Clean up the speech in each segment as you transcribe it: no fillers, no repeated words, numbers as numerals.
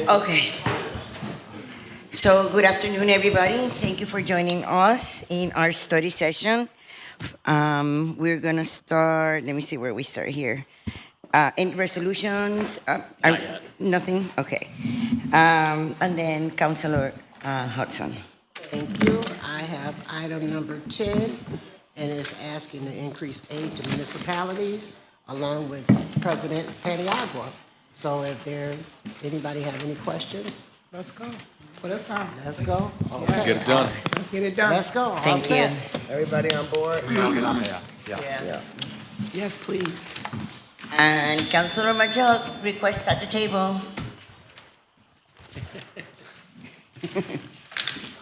Okay. So good afternoon, everybody. Thank you for joining us in our study session. We're gonna start. Let me see where we start here. Any resolutions? Not yet. Nothing. Okay. And then Councilor Hudson. Thank you. I have item number 10, and it's asking to increase aid to municipalities along with President Paniagua. So if there's, anybody have any questions? Let's go. Put us on. Let's go. Let's get it done. Let's get it done. Let's go. All Thank set. you. Everybody on board? Yeah. Yes, please. And Councilor Majok, request at the table.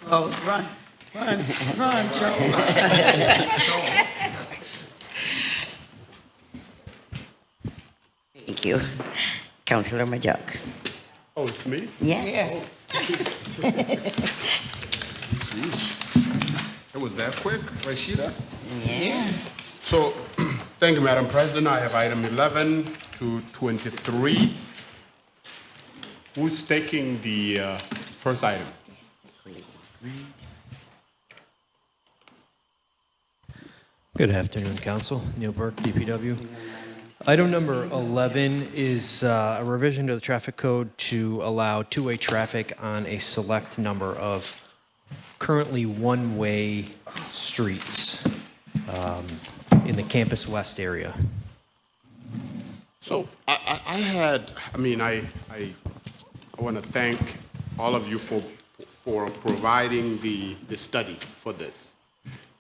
Oh, run, Joe. Thank you. Councilor Majok. Oh, it's me? Yes. It was that quick, Rashida? Yeah. So, thank you, Madam President. I have item 11 to 23. Who's taking the first item? Good afternoon, Council. Neil Burke, DPW. Item number 11 is a revision to the traffic code to allow two-way traffic on a select number of currently one-way streets in the Campus West area. So, I want to thank all of you for providing the study for this.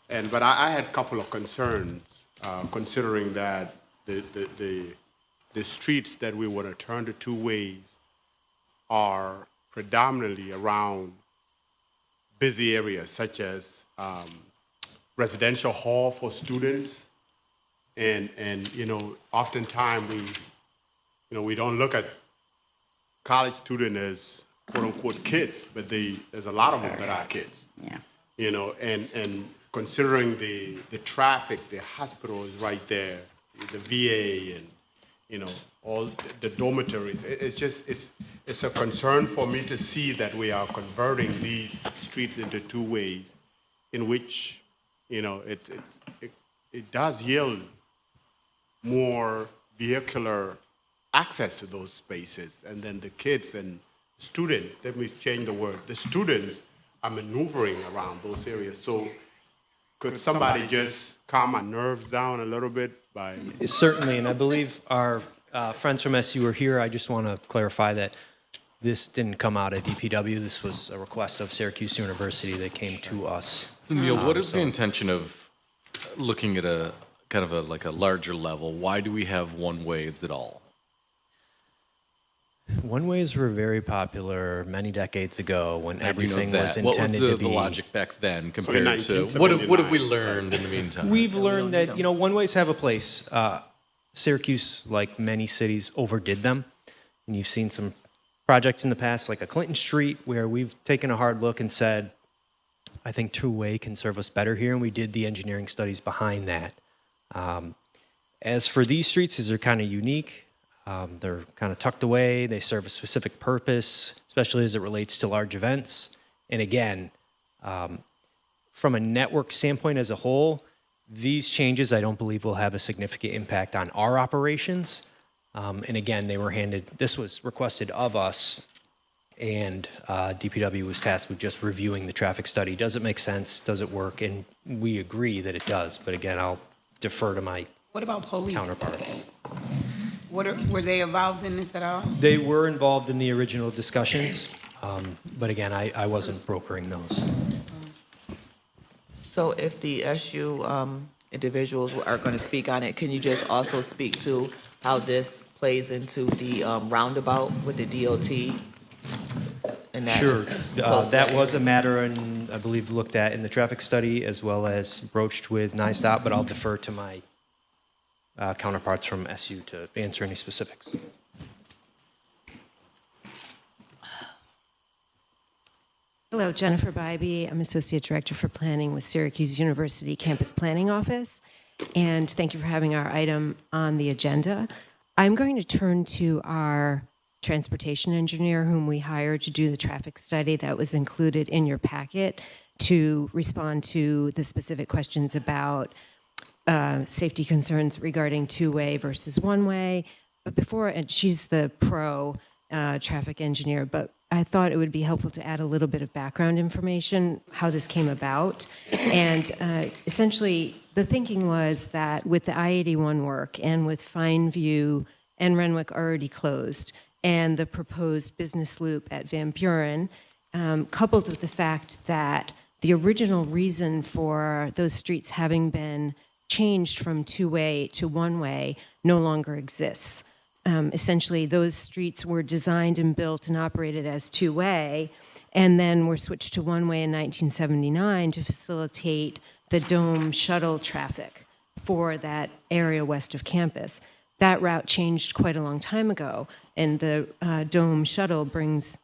But I had a couple of concerns considering that the streets that we want to turn to two ways are predominantly around busy areas such as residential hall for students, and oftentimes we don't look at college students as quote unquote kids, but there's a lot of them that are kids. Yeah. And considering the traffic, the hospital is right there, the VA, and all the dormitories. It's a concern for me to see that we are converting these streets into two ways, in which it does yield more vehicular access to those spaces, and then the kids and students. Let me change the word. The students are maneuvering around those areas. So, could somebody just calm my nerves down a little bit by? Certainly, and I believe our friends from SU are here. I just want to clarify that this didn't come out of DPW. This was a request of Syracuse University that came to us. So Neil, what is the intention of looking at a kind of like a larger level? Why do we have one ways at all? One-ways were very popular many decades ago when everything was What was intended to be. the logic back then So in compared to what have we 1979. learned in the meantime? We've learned that one-ways have a place. Syracuse, like many cities, overdid them, and you've seen some projects in the past, like a Clinton Street, where we've taken a hard look and said, I think two-way can serve us better here, and we did the engineering studies behind that. As for these streets, these are kind of unique. They're kind of tucked away. They serve a specific purpose, especially as it relates to large events. And again, from a network standpoint as a whole, these changes I don't believe will have a significant impact on our operations. And again, this was requested of us, and DPW was tasked with just reviewing the traffic study. Does it make sense? Does it work? And we agree that it does. But again, I'll defer to my What about police? counterparts. Were they involved in this at all? They were involved in the original discussions, but again, I wasn't brokering those. So if the SU individuals are going to speak on it, can you just also speak to how this plays into the roundabout with the DOT? And that Sure. close to That was a matter, and I believe looked at in the traffic study as well as broached with NISTOP, but I'll defer to my counterparts from SU to answer any specifics. Hello, Jennifer Bybee. I'm Associate Director for Planning with Syracuse University Campus Planning Office. And thank you for having our item on the agenda. I'm going to turn to our transportation engineer whom we hired to do the traffic study that was included in your packet to respond to the specific questions about safety concerns regarding two-way versus one-way. But before, and she's the pro traffic engineer, but I thought it would be helpful to add a little bit of background information, how this came about. And essentially, the thinking was that with the I-81 work and with Fineview and Renwick already closed, and the proposed business loop at Van Buren, coupled with the fact that the original reason for those streets having been changed from two-way to one-way no longer exists. Essentially, those streets were designed and built and operated as two-way, and then were switched to one-way in 1979 to facilitate the Dome shuttle traffic for that area west of campus. That route changed quite a long time ago, and the Dome shuttle brings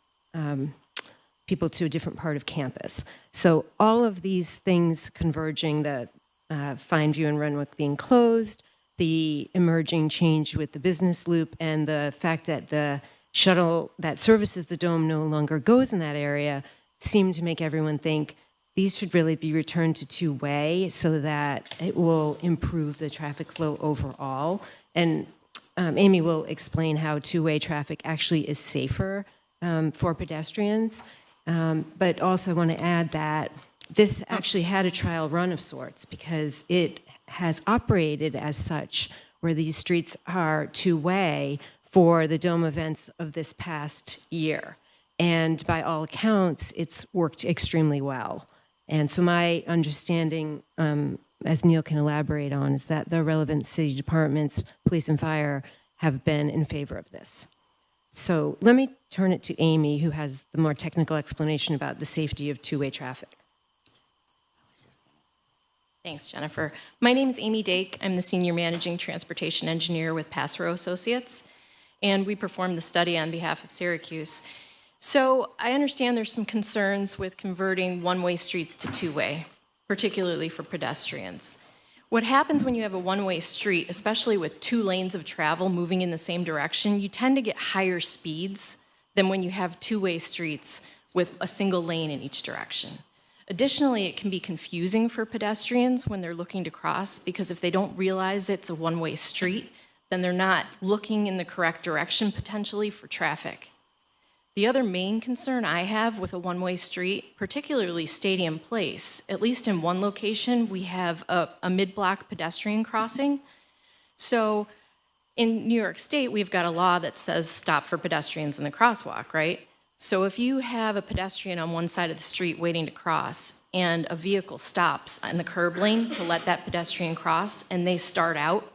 people to a different part of campus. So all of these things converging, the Fineview and Renwick being closed, the emerging change with the business loop, and the fact that the shuttle that services the Dome no longer goes in that area seemed to make everyone think these should really be returned to two-way so that it will improve the traffic flow overall. And Amy will explain how two-way traffic actually is safer for pedestrians. But also I want to add that this actually had a trial run of sorts because it has operated as such where these streets are two-way for the Dome events of this past year. And by all accounts, it's worked extremely well. And so my understanding, as Neil can elaborate on, is that the relevant city departments, police and fire, have been in favor of this. So let me turn it to Amy, who has the more technical explanation about the safety of two-way traffic. Thanks, Jennifer. My name is Amy Dake. I'm the Senior Managing Transportation Engineer with Passero Associates, and we performed the study on behalf of Syracuse. So I understand there's some concerns with converting one-way streets to two-way, particularly for pedestrians. What happens when you have a one-way street, especially with two lanes of travel moving in the same direction, you tend to get higher speeds than when you have two-way streets with a single lane in each direction. Additionally, it can be confusing for pedestrians when they're looking to cross because if they don't realize it's a one-way street, then they're not looking in the correct direction potentially for traffic. The other main concern I have with a one-way street, particularly Stadium Place, at least in one location, we have a mid-block pedestrian crossing. So in New York State, we've got a law that says stop for pedestrians in the crosswalk, right? So if you have a pedestrian on one side of the street waiting to cross and a vehicle stops in the curb lane to let that pedestrian cross and they start out,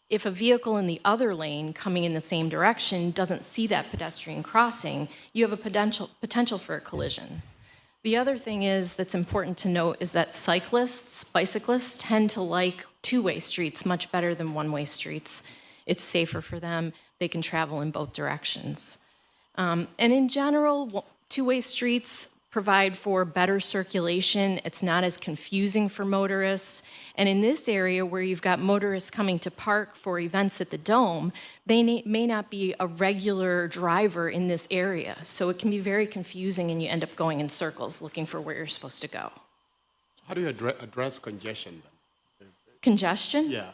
if a vehicle in the other lane coming in the same direction doesn't see that pedestrian crossing, you have a potential for a collision. The other thing that's important to note is that bicyclists tend to like two-way streets much better than one-way streets. It's safer for them. They can travel in both directions. And in general, two-way streets provide for better circulation. It's not as confusing for motorists. And in this area where you've got motorists coming to park for events at the Dome, they may not be a regular driver in this area. So it can be very confusing and you end up going in circles looking for where you're supposed to go. How do you address congestion then? Congestion? Yeah.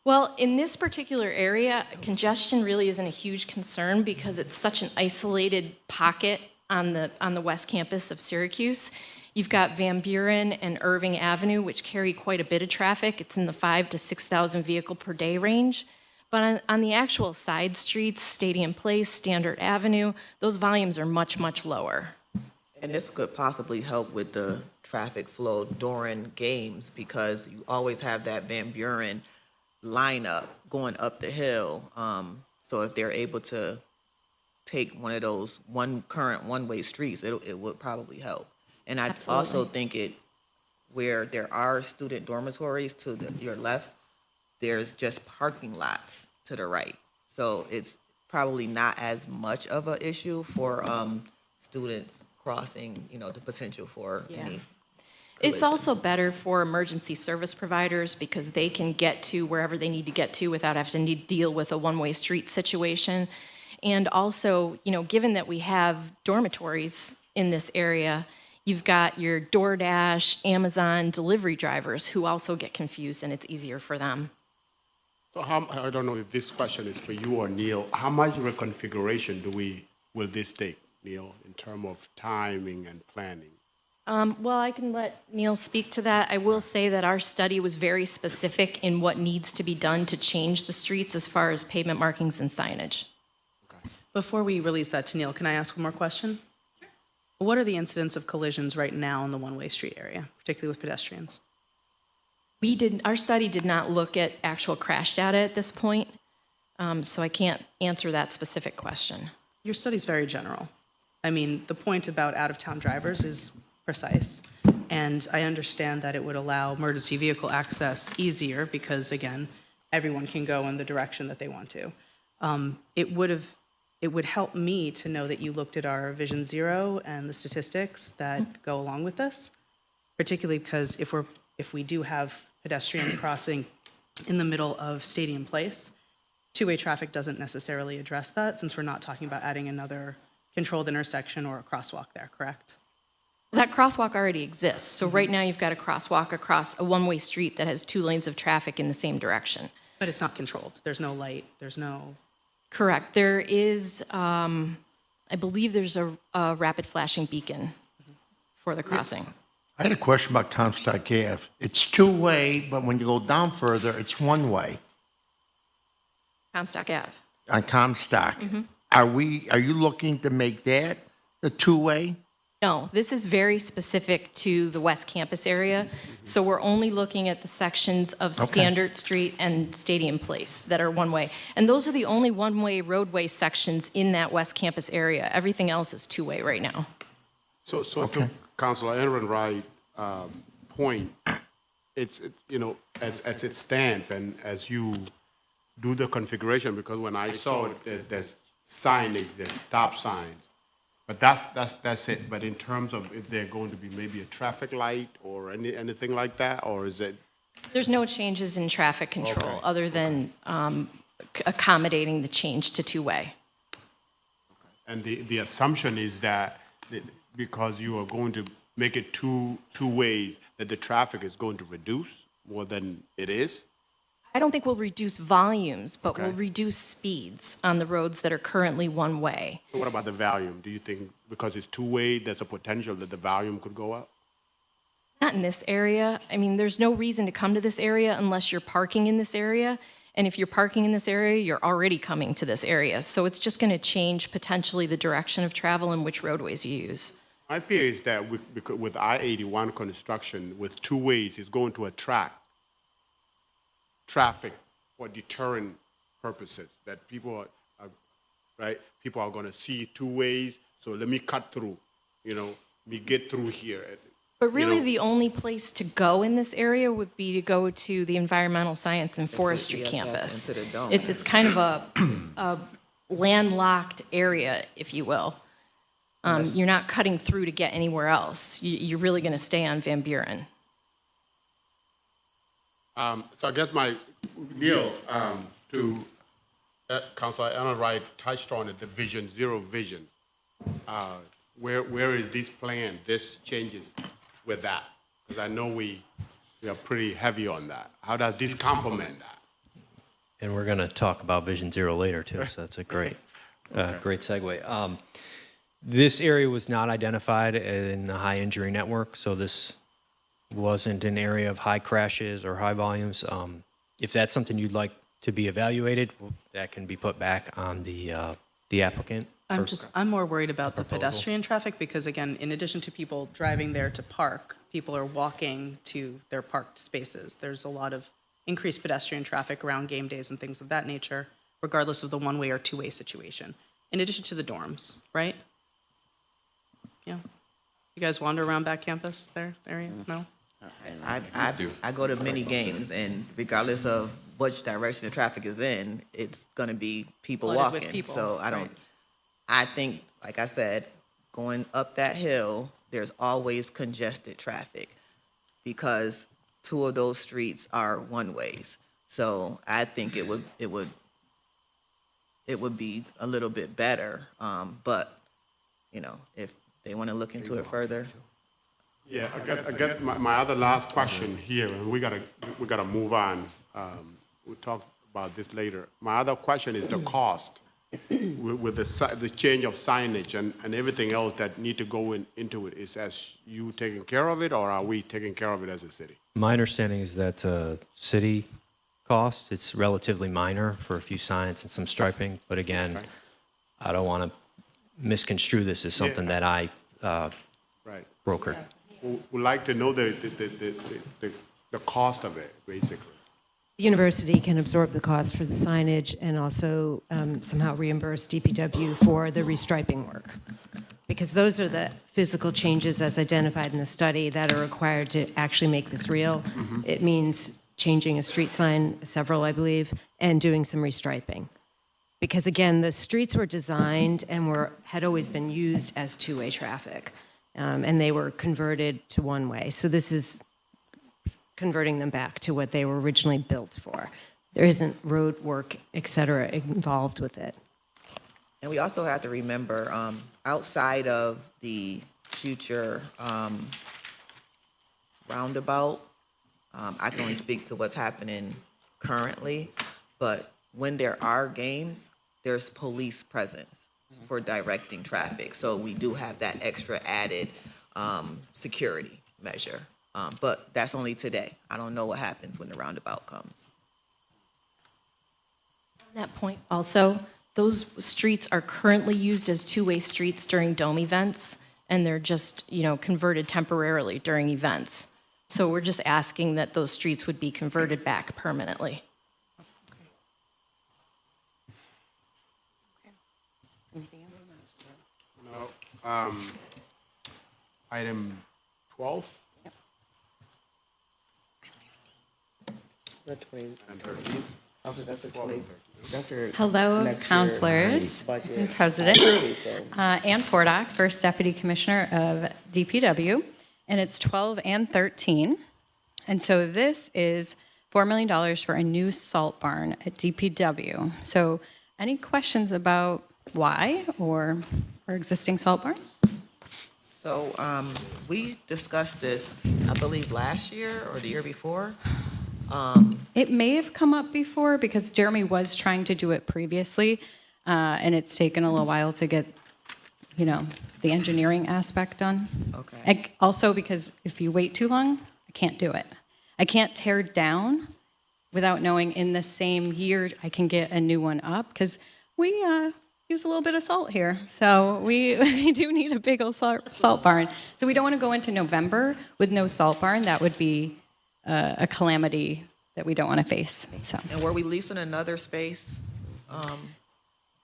Well, in this particular area, congestion really isn't a huge concern because it's such an isolated pocket on the west campus of Syracuse. You've got Van Buren and Irving Avenue, which carry quite a bit of traffic. It's in the 5,000 to 6,000 vehicle per day range. But on the actual side streets, Stadium Place, Standard Avenue, those volumes are much, much lower. And this could possibly help with the traffic flow during games because you always have that Van Buren lineup going up the hill. So if they're able to take one of those current one-way streets, it would probably help. And I also think where there are student dormitories to your left, there's just parking lots to the right. So it's probably not as much of an issue for students crossing, the potential for any It's collision. also better for emergency service providers because they can get to wherever they need to get to without having to deal with a one-way street situation. And also, given that we have dormitories in this area, you've got your DoorDash, Amazon delivery drivers who also get confused, and it's easier for them. So I don't know if this question is for you or Neil. How much reconfiguration will this take, Neil, in terms of timing and planning? Well, I can let Neil speak to that. I will say that our study was very specific in what needs to be done to change the streets as far as pavement markings and signage. Before we release that to Neil, can I ask one more question? What are the incidents of collisions right now in the one-way street area, particularly with pedestrians? Our study did not look at actual crash data at this point, so I can't answer that specific question. Your study's very general. I mean, the point about out-of-town drivers is precise, and I understand that it would allow emergency vehicle access easier because, again, everyone can go in the direction that they want to. It would help me to know that you looked at our Vision Zero and the statistics that go along with this, particularly because if we do have pedestrian crossing in the middle of Stadium Place, two-way traffic doesn't necessarily address that since we're not talking about adding another controlled intersection or a crosswalk there, correct? That crosswalk already exists. So right now you've got a crosswalk across a one-way street that has 2 lanes of traffic in the same direction. But it's not controlled. There's no light. There's no... Correct. There is, I believe there's a rapid flashing beacon for the crossing. I had a question about Comstock Ave. It's two-way, but when you go down further, it's one-way Comstock Ave. on Comstock. Are you looking to make that a two-way? No, this is very specific to the West Campus area. So we're only looking at the sections of Standard Street and Stadium Place that are one-way. And those are the only one-way roadway sections in that West Campus area. Everything else is two-way right now. So to Councilor Aaron Wright point, it's as it stands and as you do the configuration, because when I saw it, there's signage, there's stop signs. But that's it. But in terms of if they're going to be maybe a traffic light or anything like that, or is it? There's no changes in traffic control other than accommodating the change to two-way. And the assumption is that because you are going to make it two ways, that the traffic is going to reduce more than it is? I don't think we'll reduce volumes, but Okay. we'll reduce speeds on the roads that are currently one-way. So what about the volume? Do you think because it's two-way, there's a potential that the volume could go up? Not in this area. I mean, there's no reason to come to this area unless you're parking in this area. And if you're parking in this area, you're already coming to this area. So it's just going to change potentially the direction of travel and which roadways you use. My fear is that with I-81 construction, with two ways, it's going to attract traffic for deterrent purposes, that people are going to see two ways, so let me cut through, me get through here. But really, the only place to go in this area would be to go to the Environmental Science and Forestry ESF, campus. into the dome. It's kind of a landlocked area, if you will. You're not cutting through to get anywhere else. You're really going to stay on Van Buren. So I guess Neil, to Councilor Aaron Wright touched on it, the Vision Zero vision. Where is this plan, this changes with that? Because I know we are pretty heavy on that. How does this complement that? And we're going to talk about Vision Zero later, too, so that's a great segue. This area was not identified in the high injury network, so this wasn't an area of high crashes or high volumes. If that's something you'd like to be evaluated, that can be put back on the applicant. I'm more worried about the proposal. pedestrian traffic because, again, in addition to people driving there to park, people are walking to their parked spaces. There's a lot of increased pedestrian traffic around game days and things of that nature, regardless of the one-way or two-way situation, in addition to the dorms, right? Yeah. You guys wander around back campus there, area? No? I go to many games, and regardless of which direction the traffic is in, it's going to be people Flooded with walking. people, So right. I think, like I said, going up that hill, there's always congested traffic because two of those streets are one ways. So I think it would it would be a little bit better. But, you know, if they want to look into it further. Yeah, I got my other last question here, and we gotta move on. We'll talk about this later. My other question is the cost with the change of signage and everything else that need to go into it. Is as you taking care of it, or are we taking care of it as a city? My understanding is that city cost, it's relatively minor for a few signs and some striping, but again, Okay. I don't want to misconstrue this as something that I Right. brokered. We'd like to know the cost of it, basically. The university can absorb the cost for the signage and also somehow reimburse DPW for the restriping work. Because those are the physical changes as identified in the study that are required to actually make this real. It means changing a street sign, several I believe, and doing some restriping. Because again, the streets were designed and had always been used as two-way traffic. And they were converted to one-way. So this is converting them back to what they were originally built for. There isn't road work, et cetera, involved with it. And we also have to remember, outside of the future roundabout, I can only speak to what's happening currently, but when there are games, there's police presence for directing traffic. So we do have that extra added security measure. But that's only today. I don't know what happens when the roundabout comes. On that point also, those streets are currently used as two-way streets during dome events, and they're just, converted temporarily during events. So we're just asking that those streets would be converted back permanently. No. Item 12 The 20, and 13. also that's the 20, that's her. Hello, next year counselors budget. and president. Early, so- Ann Fordock, First Deputy Commissioner of DPW, and it's 12 and 13. And so this is $4 million for a new salt barn at DPW. So any questions about why or our existing salt barn? So we discussed this, I believe, last year or the year before. It may have come up before because Jeremy was trying to do it previously, and it's taken a little while to get, the engineering aspect done. Okay. Also, because if you wait too long, I can't do it. I can't tear down without knowing in the same year I can get a new one up, because we use a little bit of salt here. So we do need a big old salt barn. So we don't want to go into November with no salt barn. That would be a calamity that we don't want to face. So. And were we leasing another space?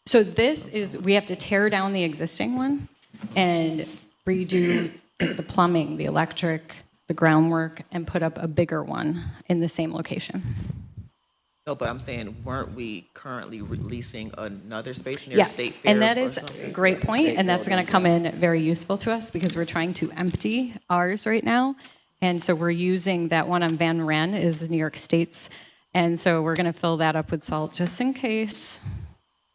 So this is, we have to tear down the existing one and redo the plumbing, the electric, the groundwork, and put up a bigger one in the same location. No, but I'm saying, weren't we currently leasing another space near Yes, State Fair and that or is something? a great point, and that's going to come in very useful to us because we're trying to empty ours right now. And so we're using that one on Van Ren is New York State's. And so we're going to fill that up with salt just in case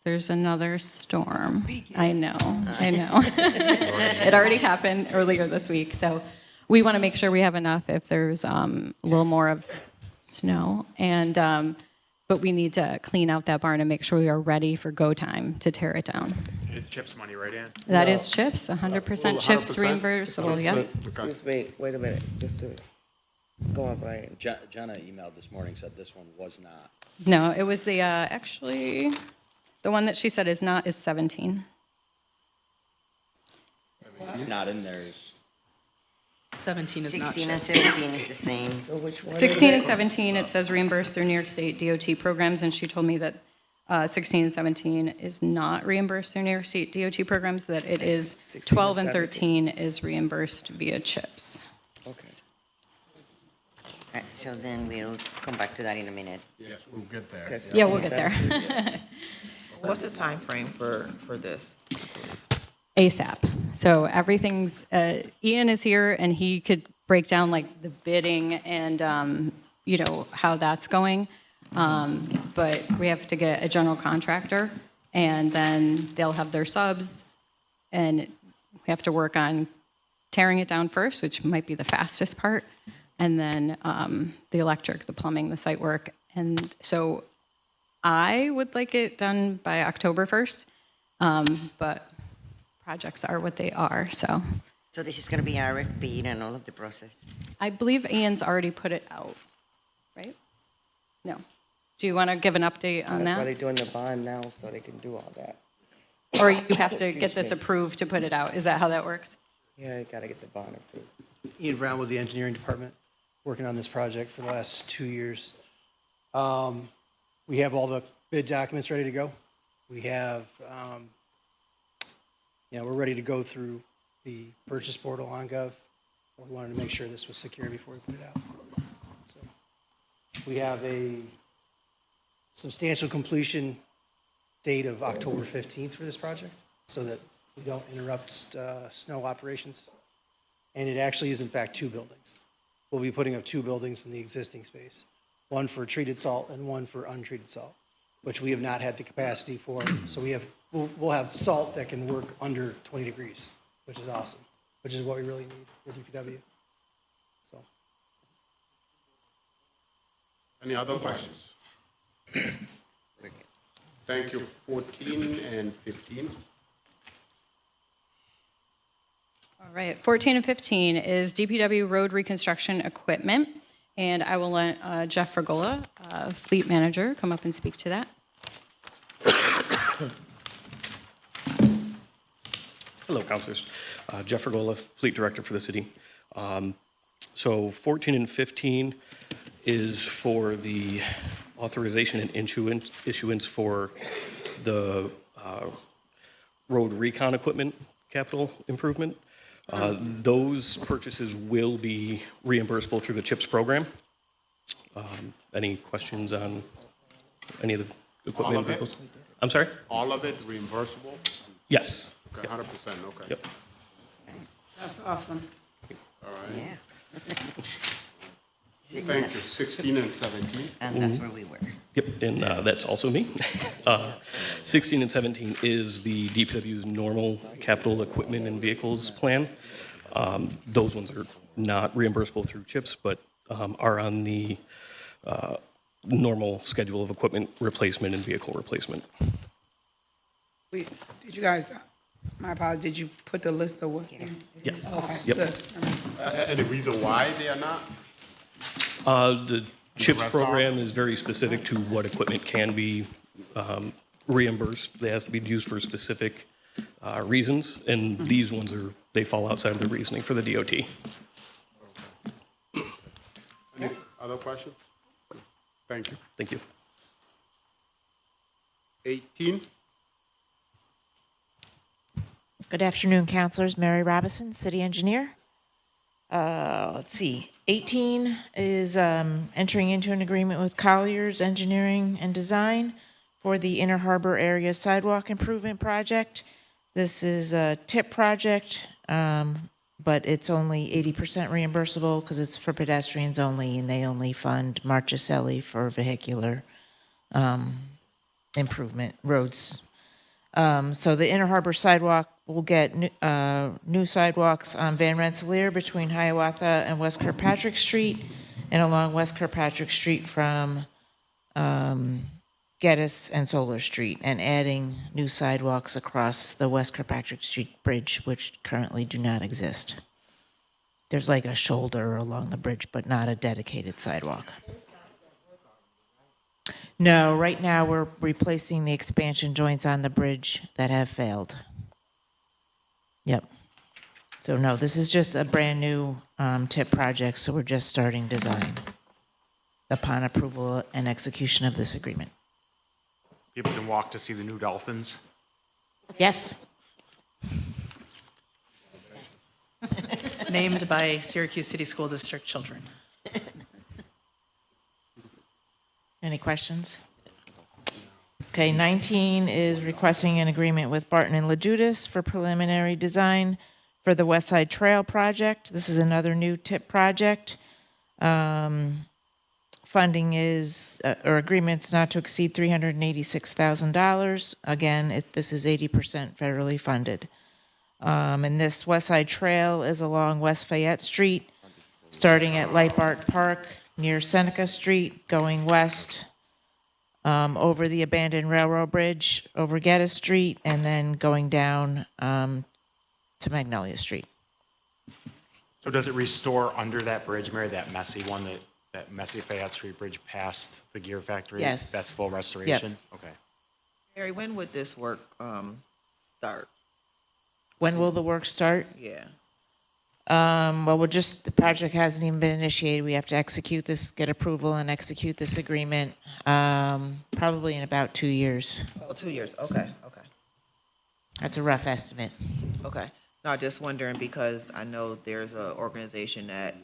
there's another storm. I know. It already happened earlier this week. So we want to make sure we have enough if there's a little more of snow. And but we need to clean out that barn and make sure we are ready for go time to tear it down. It's CHIPS money, right, Ann? That is CHIPS, 100% CHIPS reimbursable, yeah. Just wait a minute, just to, go on, Brian. Jenna emailed this morning, said this one was not. No, it was the, actually, the one that she said is not, is 17. It's not in theirs. 17 is not 16 and CHIPS. 17 is the same. So which one? 16 and 17, it says reimbursed through New York State DOT programs, and she told me that 16 and 17 is not reimbursed through New York State DOT programs, that it is 16 12 and and 13 is reimbursed via CHIPS. Okay. All right, so then we'll come back to that in a minute. Yes, we'll get there. Yeah, we'll get there. What's the time frame for this? ASAP. So everything's, Ian is here and he could break down like the bidding and, how that's going. But we have to get a general contractor and then they'll have their subs, and we have to work on tearing it down first, which might be the fastest part, and then the electric, the plumbing, the site work. And so I would like it done by October 1st, but projects are what they are, so. So this is going to be RFP and all of the process. I believe Ian's already put it out, right? No. Do you want to give an update on That's why that? they're doing the bond now, so they can do all that. Or you have to get Excuse this me. approved to put it out? Is that how that works? Yeah, you gotta get the bond approved. Ian Brown with the engineering department, working on this project for the last 2 years. We have all the bid documents ready to go. We have, we're ready to go through the purchase portal on Gov. We wanted to make sure this was secure before we put it out. So we have a substantial completion date of October 15th for this project, so that we don't interrupt snow operations. And it actually is in fact 2 buildings. We'll be putting up 2 buildings in the existing space, one for treated salt and one for untreated salt, which we have not had the capacity for. So we'll have salt that can work under 20 degrees, which is awesome, which is what we really need for DPW. So. Any other questions? Thank you. 14 and 15. All right, 14 and 15 is DPW road reconstruction equipment, and I will let Jeff Fragola, fleet manager, come up and speak to that. Hello, councilors. Jeff Fragola, fleet director for the city. So 14 and 15 is for the authorization and issuance for the road recon equipment capital improvement. Those purchases will be reimbursable through the CHIPS program. Any questions on any of the equipment? All of it? vehicles? I'm sorry? All of it reimbursable? Yes. Okay, Yep. 100%, okay. Yep. That's awesome. All right. Yeah. Thank you. 16 and 17. And that's where we were. Yep, and that's also me. 16 and 17 is the DPW's normal capital equipment and vehicles plan. Those ones are not reimbursable through CHIPS, but are on the normal schedule of equipment replacement and vehicle replacement. Did you guys, my apologies, did you put the list of what's being? Yes. Okay, Yep. good. And the reason why they are not? The CHIPS rest are? program is very specific to what equipment can be reimbursed. They have to be used for specific reasons, and these ones they fall outside of the reasoning for the DOT. Any other questions? Thank you. Thank you. 18. Good afternoon, councilors. Mary Robison, city engineer. Let's see, 18 is entering into an agreement with Colliers Engineering and Design for the Inner Harbor Area Sidewalk Improvement Project. This is a TIP project, but it's only 80% reimbursable because it's for pedestrians only, and they only fund Marchicelli for vehicular improvement roads. So the Inner Harbor sidewalk will get new sidewalks on Van Rensselaer between Hiawatha and West Kirkpatrick Street, and along West Kirkpatrick Street from Geddes and Solar Street, and adding new sidewalks across the West Kirkpatrick Street Bridge, which currently do not exist. There's like a shoulder along the bridge, but not a dedicated sidewalk. No, right now we're replacing the expansion joints on the bridge that have failed. Yep. So no, this is just a brand new TIP project, so we're just starting design upon approval and execution of this agreement. People can walk to see the new dolphins. Yes. Named by Syracuse City School District children. Any questions? Okay, 19 is requesting an agreement with Barton and LaJudas for preliminary design for the West Side Trail project. This is another new TIP project for funding is, or agreements not to exceed $386,000. Again, this is 80% federally funded. And this West Side Trail is along West Fayette Street, starting at Light Art Park near Seneca Street, going west over the abandoned railroad bridge, over Geddes Street, and then going down to Magnolia Street. So does it restore under that bridge, Mary, that messy one, that messy Fayette Street Bridge past the gear factory? Yes. That's full restoration? Okay. Mary, when would this work start? When will the work start? Yeah. Well, the project hasn't even been initiated. We have to execute this, get approval and execute this agreement, probably in about 2 years. Oh, 2 years, okay, okay. That's a rough estimate. Okay. No, just wondering because I know there's an organization that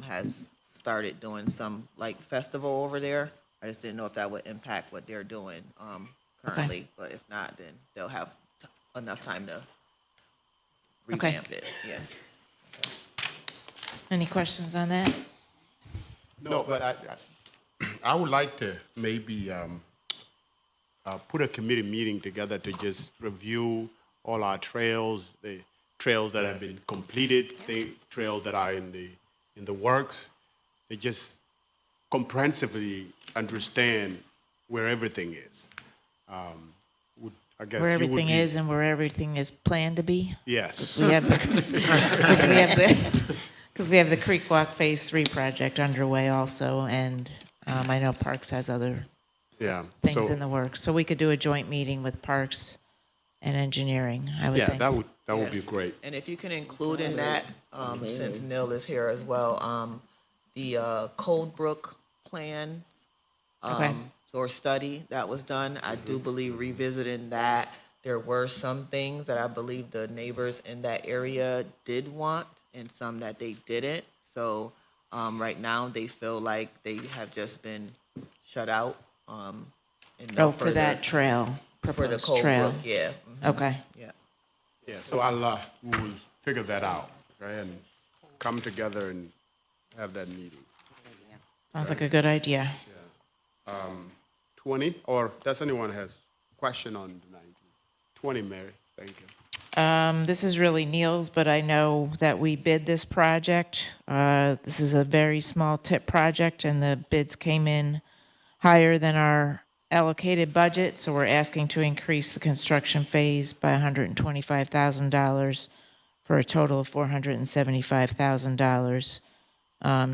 has started doing some like festival over there. I just didn't know if that would impact what they're doing currently. Okay. But if not, then they'll have enough time to Okay. revamp it. Yeah. Any questions on that? No, but I would like to maybe put a committee meeting together to just review all our trails, the trails that have been completed, the trails that are in the works. They just comprehensively understand where everything is. I guess Where you would everything be- is and where everything is planned to be? Yes. We have because we have the Creek Walk Phase 3 project underway also, and I know Parks has other things so- in the works. So we could do a joint meeting with Parks and Engineering, I would Yeah, think. that would be great. And if you can include in that, since Neil is here as well, the Cold Brook plan Okay. or study that was done, I do believe revisiting that, there were some things that I believe the neighbors in that area did want and some that they didn't. So right now, they feel like they have just been shut out. And no For that further- trail, For the proposed Cold trail. Brook, yeah. Okay. Yeah. Yeah, so we will figure that out, okay, and come together and have that meeting. Sounds like a good idea. 20, or does anyone has question on the 19? 20, Mary, thank you. This is really Neil's, but I know that we bid this project. This is a very small tip project, and the bids came in higher than our allocated budget, so we're asking to increase the construction phase by $125,000 for a total of $475,000.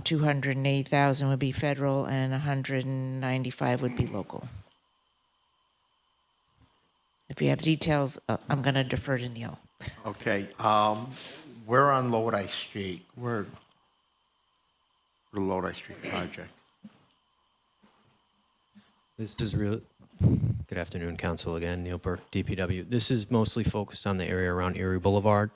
280,000 would be federal, and 195 would be local. If you have details, I'm going to defer to Neil. Okay, we're on Lodi Street. We're the Lodi Street project. This is real. Good afternoon, Council. Again, Neil Burke, DPW. This is mostly focused on the area around Erie Boulevard,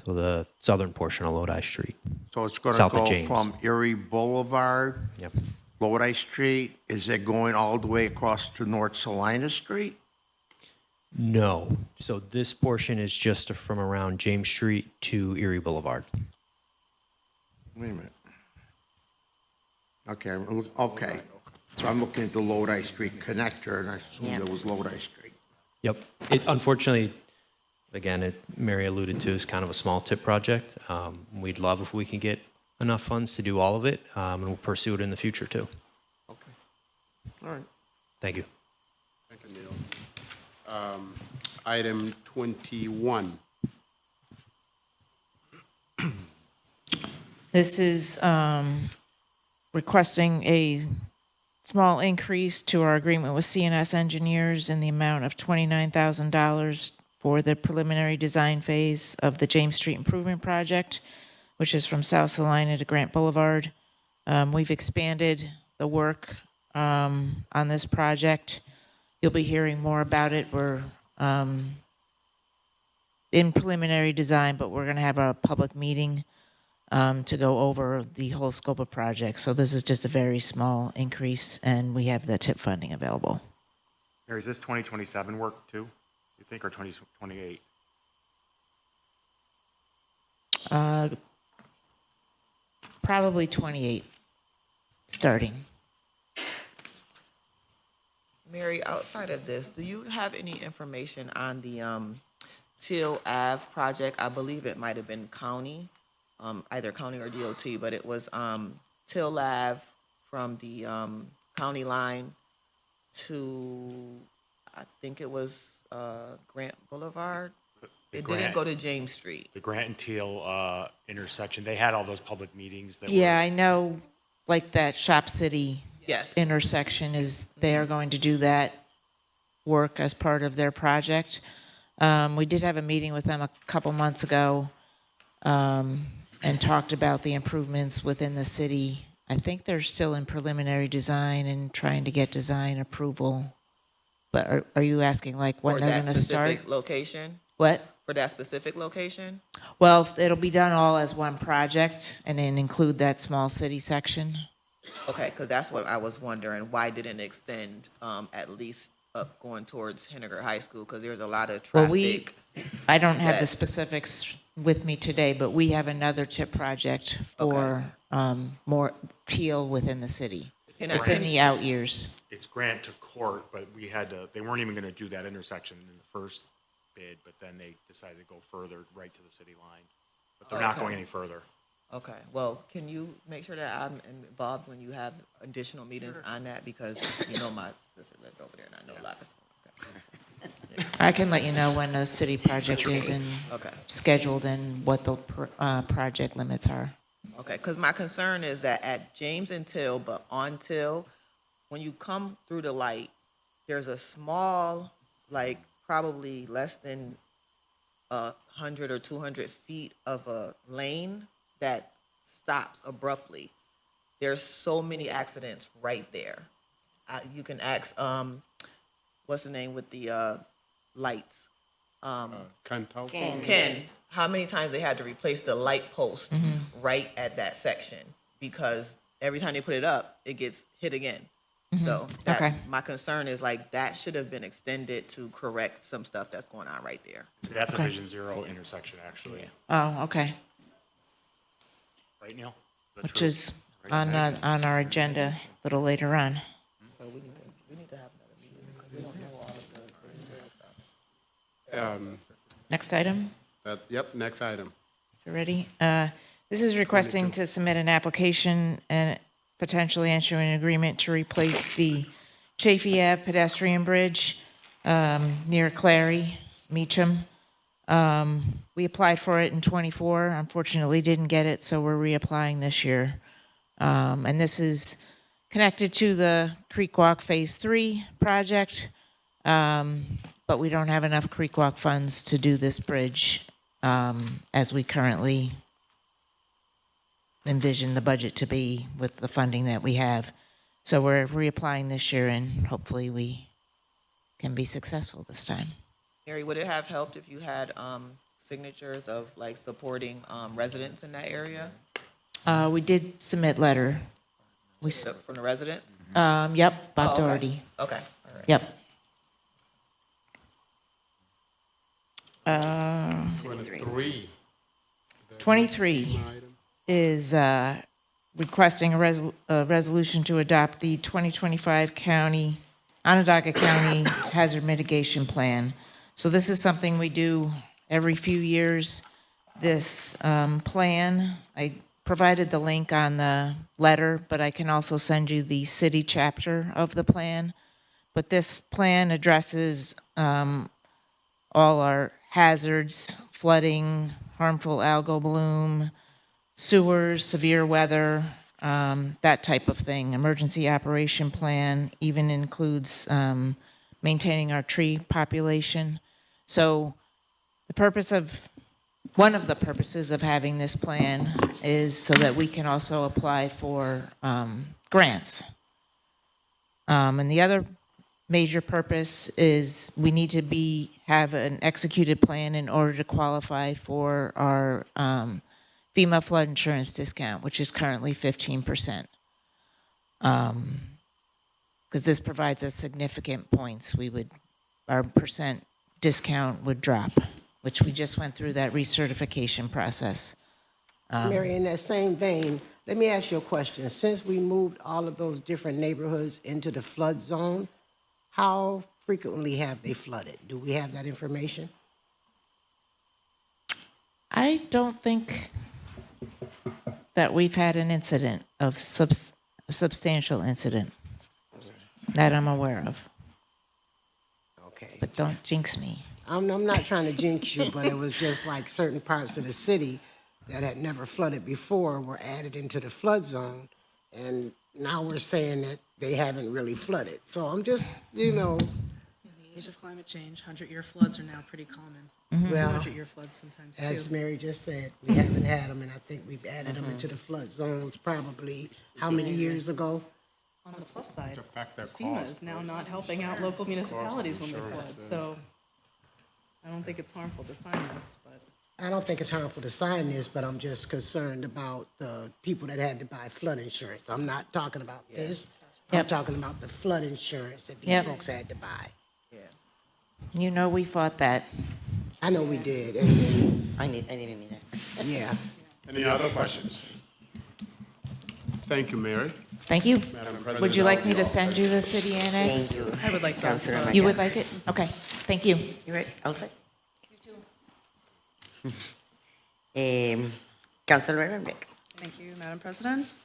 so the southern portion of Lodi Street. So it's going to South of go James. from Erie Boulevard, Yep. Lodi Street. Is it going all the way across to North Salina Street? No. So this portion is just from around James Street to Erie Boulevard. Wait a minute. Okay, okay. So I'm looking at the Lodi Street connector, and I assumed it was Lodi Street. Yep. It unfortunately, again, Mary alluded to, is kind of a small tip project. We'd love if we could get enough funds to do all of it, and we'll pursue it in the future too. Okay. All right. Thank you. Thank you, Neil. Item 21. This is requesting a small increase to our agreement with CNS Engineers in the amount of $29,000 for the preliminary design phase of the James Street Improvement Project, which is from South Salina to Grant Boulevard. We've expanded the work on this project. You'll be hearing more about it. We're in preliminary design, but we're going to have a public meeting to go over the whole scope of projects. So this is just a very small increase, and we have the TIP funding available. Mary, is this 2027 work too, you think, or 2028? Probably 28, starting. Mary, outside of this, do you have any information on the Teal Ave project? I believe it might have been county, either county or DOT, but it was Teal Ave from the county line to, I think it was Grant Boulevard. It didn't go to James Street. The Grant and Teal intersection, they had all those public meetings that Yeah, were, I know, like that Shop City Yes. intersection they are going to do that work as part of their project. We did have a meeting with them a couple months ago and talked about the improvements within the city. I think they're still in preliminary design and trying to get design approval. But are you asking like when For they're that going to start? specific location? What? For that specific location? Well, it'll be done all as one project and then include that small city section. Okay, because that's what I was wondering. Why didn't it extend at least up going towards Henniger High School? Because there's a lot of Well, traffic. I don't have the that's- specifics with me today, but we have another tip project for more teal within the city. And It's in the out years. it's Grant to Court, but we had to, they weren't even going to do that intersection in the first bid, but then they decided to go further right to the city line. But they're not Okay. going any further. Okay, well, can you make sure that I'm involved when you have additional meetings on that? Because you know my sister lived over there and I know a lot of stuff. I can let you know when the city project is and Okay. scheduled and what the project limits are. Okay, because my concern is that at James and Till, but on Till, when you come through the light, there's a small, like probably less than 100 or 200 feet of a lane that stops abruptly. There's so many accidents right there. You can ask, what's the name with the lights? Ken, how many times they had to replace the light post right at that section? Because every time they put it up, it gets hit again. So Okay. my concern is like that should have been extended to correct some stuff that's going on right there. That's a Okay. Vision Zero intersection, actually. Oh, okay. Right, Neil? Which is on our agenda a little later on. So we need to have another meeting because we don't know all of the stuff. Next item. Yep, next item. You ready? This is requesting to submit an application and potentially enter an agreement to replace the Chafee Ave pedestrian bridge near Clary, Meacham. We applied for it in '24, unfortunately didn't get it, so we're reapplying this year. And this is connected to the Creek Walk Phase 3 project, but we don't have enough Creek Walk funds to do this bridge as we currently envision the budget to be with the funding that we have. So we're reapplying this year and hopefully we can be successful this time. Mary, would it have helped if you had signatures of like supporting residents in that area? We did submit letter. From the residents? Yep, Bob Oh, okay. Doherty. Okay, all right. Yep. 23 is requesting a resolution to adopt the 2025 Onondaga County Hazard Mitigation Plan. So this is something we do every few years. This plan, I provided the link on the letter, but I can also send you the city chapter of the plan. But this plan addresses all our hazards, flooding, harmful algal bloom, sewers, severe weather, that type of thing. Emergency operation plan even includes maintaining our tree population. So one of the purposes of having this plan is so that we can also apply for grants. And the other major purpose is we need to have an executed plan in order to qualify for our FEMA flood insurance discount, which is currently 15%. Because this provides us significant points. Our percent discount would drop, which we just went through that recertification process. Mary, in that same vein, let me ask you a question. Since we moved all of those different neighborhoods into the flood zone, how frequently have they flooded? Do we have that information? I don't think that we've had an incident of substantial incident that I'm aware of. Okay. But don't jinx me. I'm not trying to jinx you, but it was just like certain parts of the city that had never flooded before were added into the flood zone, and now we're saying that they haven't really flooded. So I'm just, In the age of climate change, 100-year floods are now pretty common. Well, 200-year floods sometimes too. as Mary just said, we haven't had them, and I think we've added them into the flood zones probably how many years ago? On the plus side, To affect their FEMA cost, is now not helping out local municipalities when they flood, so I don't think it's harmful to sign this, but. I don't think it's harmful to sign this, but I'm just concerned about the people that had to buy flood insurance. I'm not talking about this. I'm Yep. talking about the flood insurance that these Yep. folks had to buy. You know we fought that. I know we did, and I didn't need that. yeah. Any other questions? Thank you, Mary. Thank you. Madam President, Would you like me to I'll- send you the city annex? Thank you. I would like that. Councilor You Maca. would like it? Okay, thank you. You right? Outside? Councilor Renbeck. Thank you, Madam President.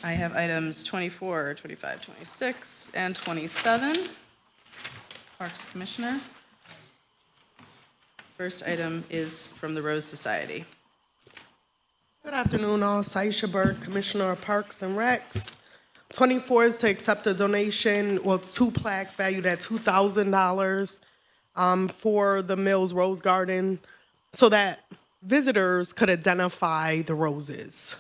I have items 24, 25, 26, and 27. Parks Commissioner. First item is from the Rose Society. Good afternoon, all. Saisha Berg, Commissioner of Parks and Recs. 24 is to accept a donation, well, it's 2 plaques valued at $2,000 for the Mills Rose Garden so that visitors could identify the roses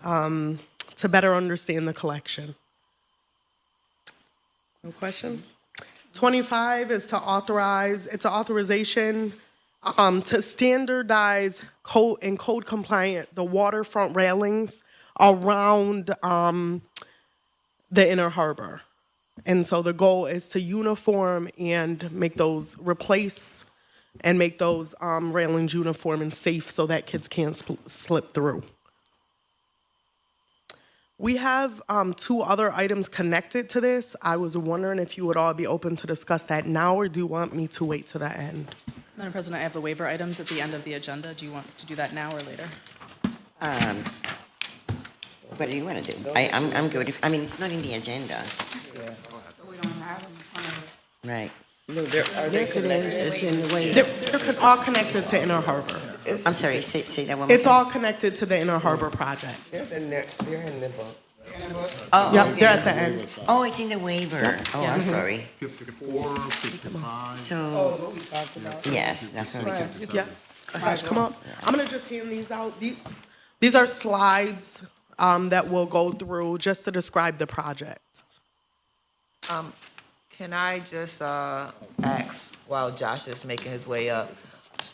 to better understand the collection. No questions? 25 is to authorize, it's an authorization to standardize code compliant the waterfront railings around the inner harbor. And so the goal is to uniform and make those, replace and make those railings uniform and safe so that kids can't slip through. We have 2 other items connected to this. I was wondering if you would all be open to discuss that now, or do you want me to wait to the end? Madam President, I have the waiver items at the end of the agenda. Do you want to do that now or later? What do you want to do? I'm good. I mean, it's not in the agenda. Right. No, yes, it is. It's in the way. They're all connected to Inner Harbor. I'm sorry, say that one more It's time. all connected to the Inner Harbor project. It's in there, they're in the book. Oh, Yep, okay. they're at the end. Oh, it's in the waiver. Oh, I'm sorry. 54, 55. So, We talked about. yes, that's what we talked about. Yeah, all right, come on. I'm gonna just hand these out. These are slides that we'll go through just to describe the project. Can I just ask, while Josh is making his way up,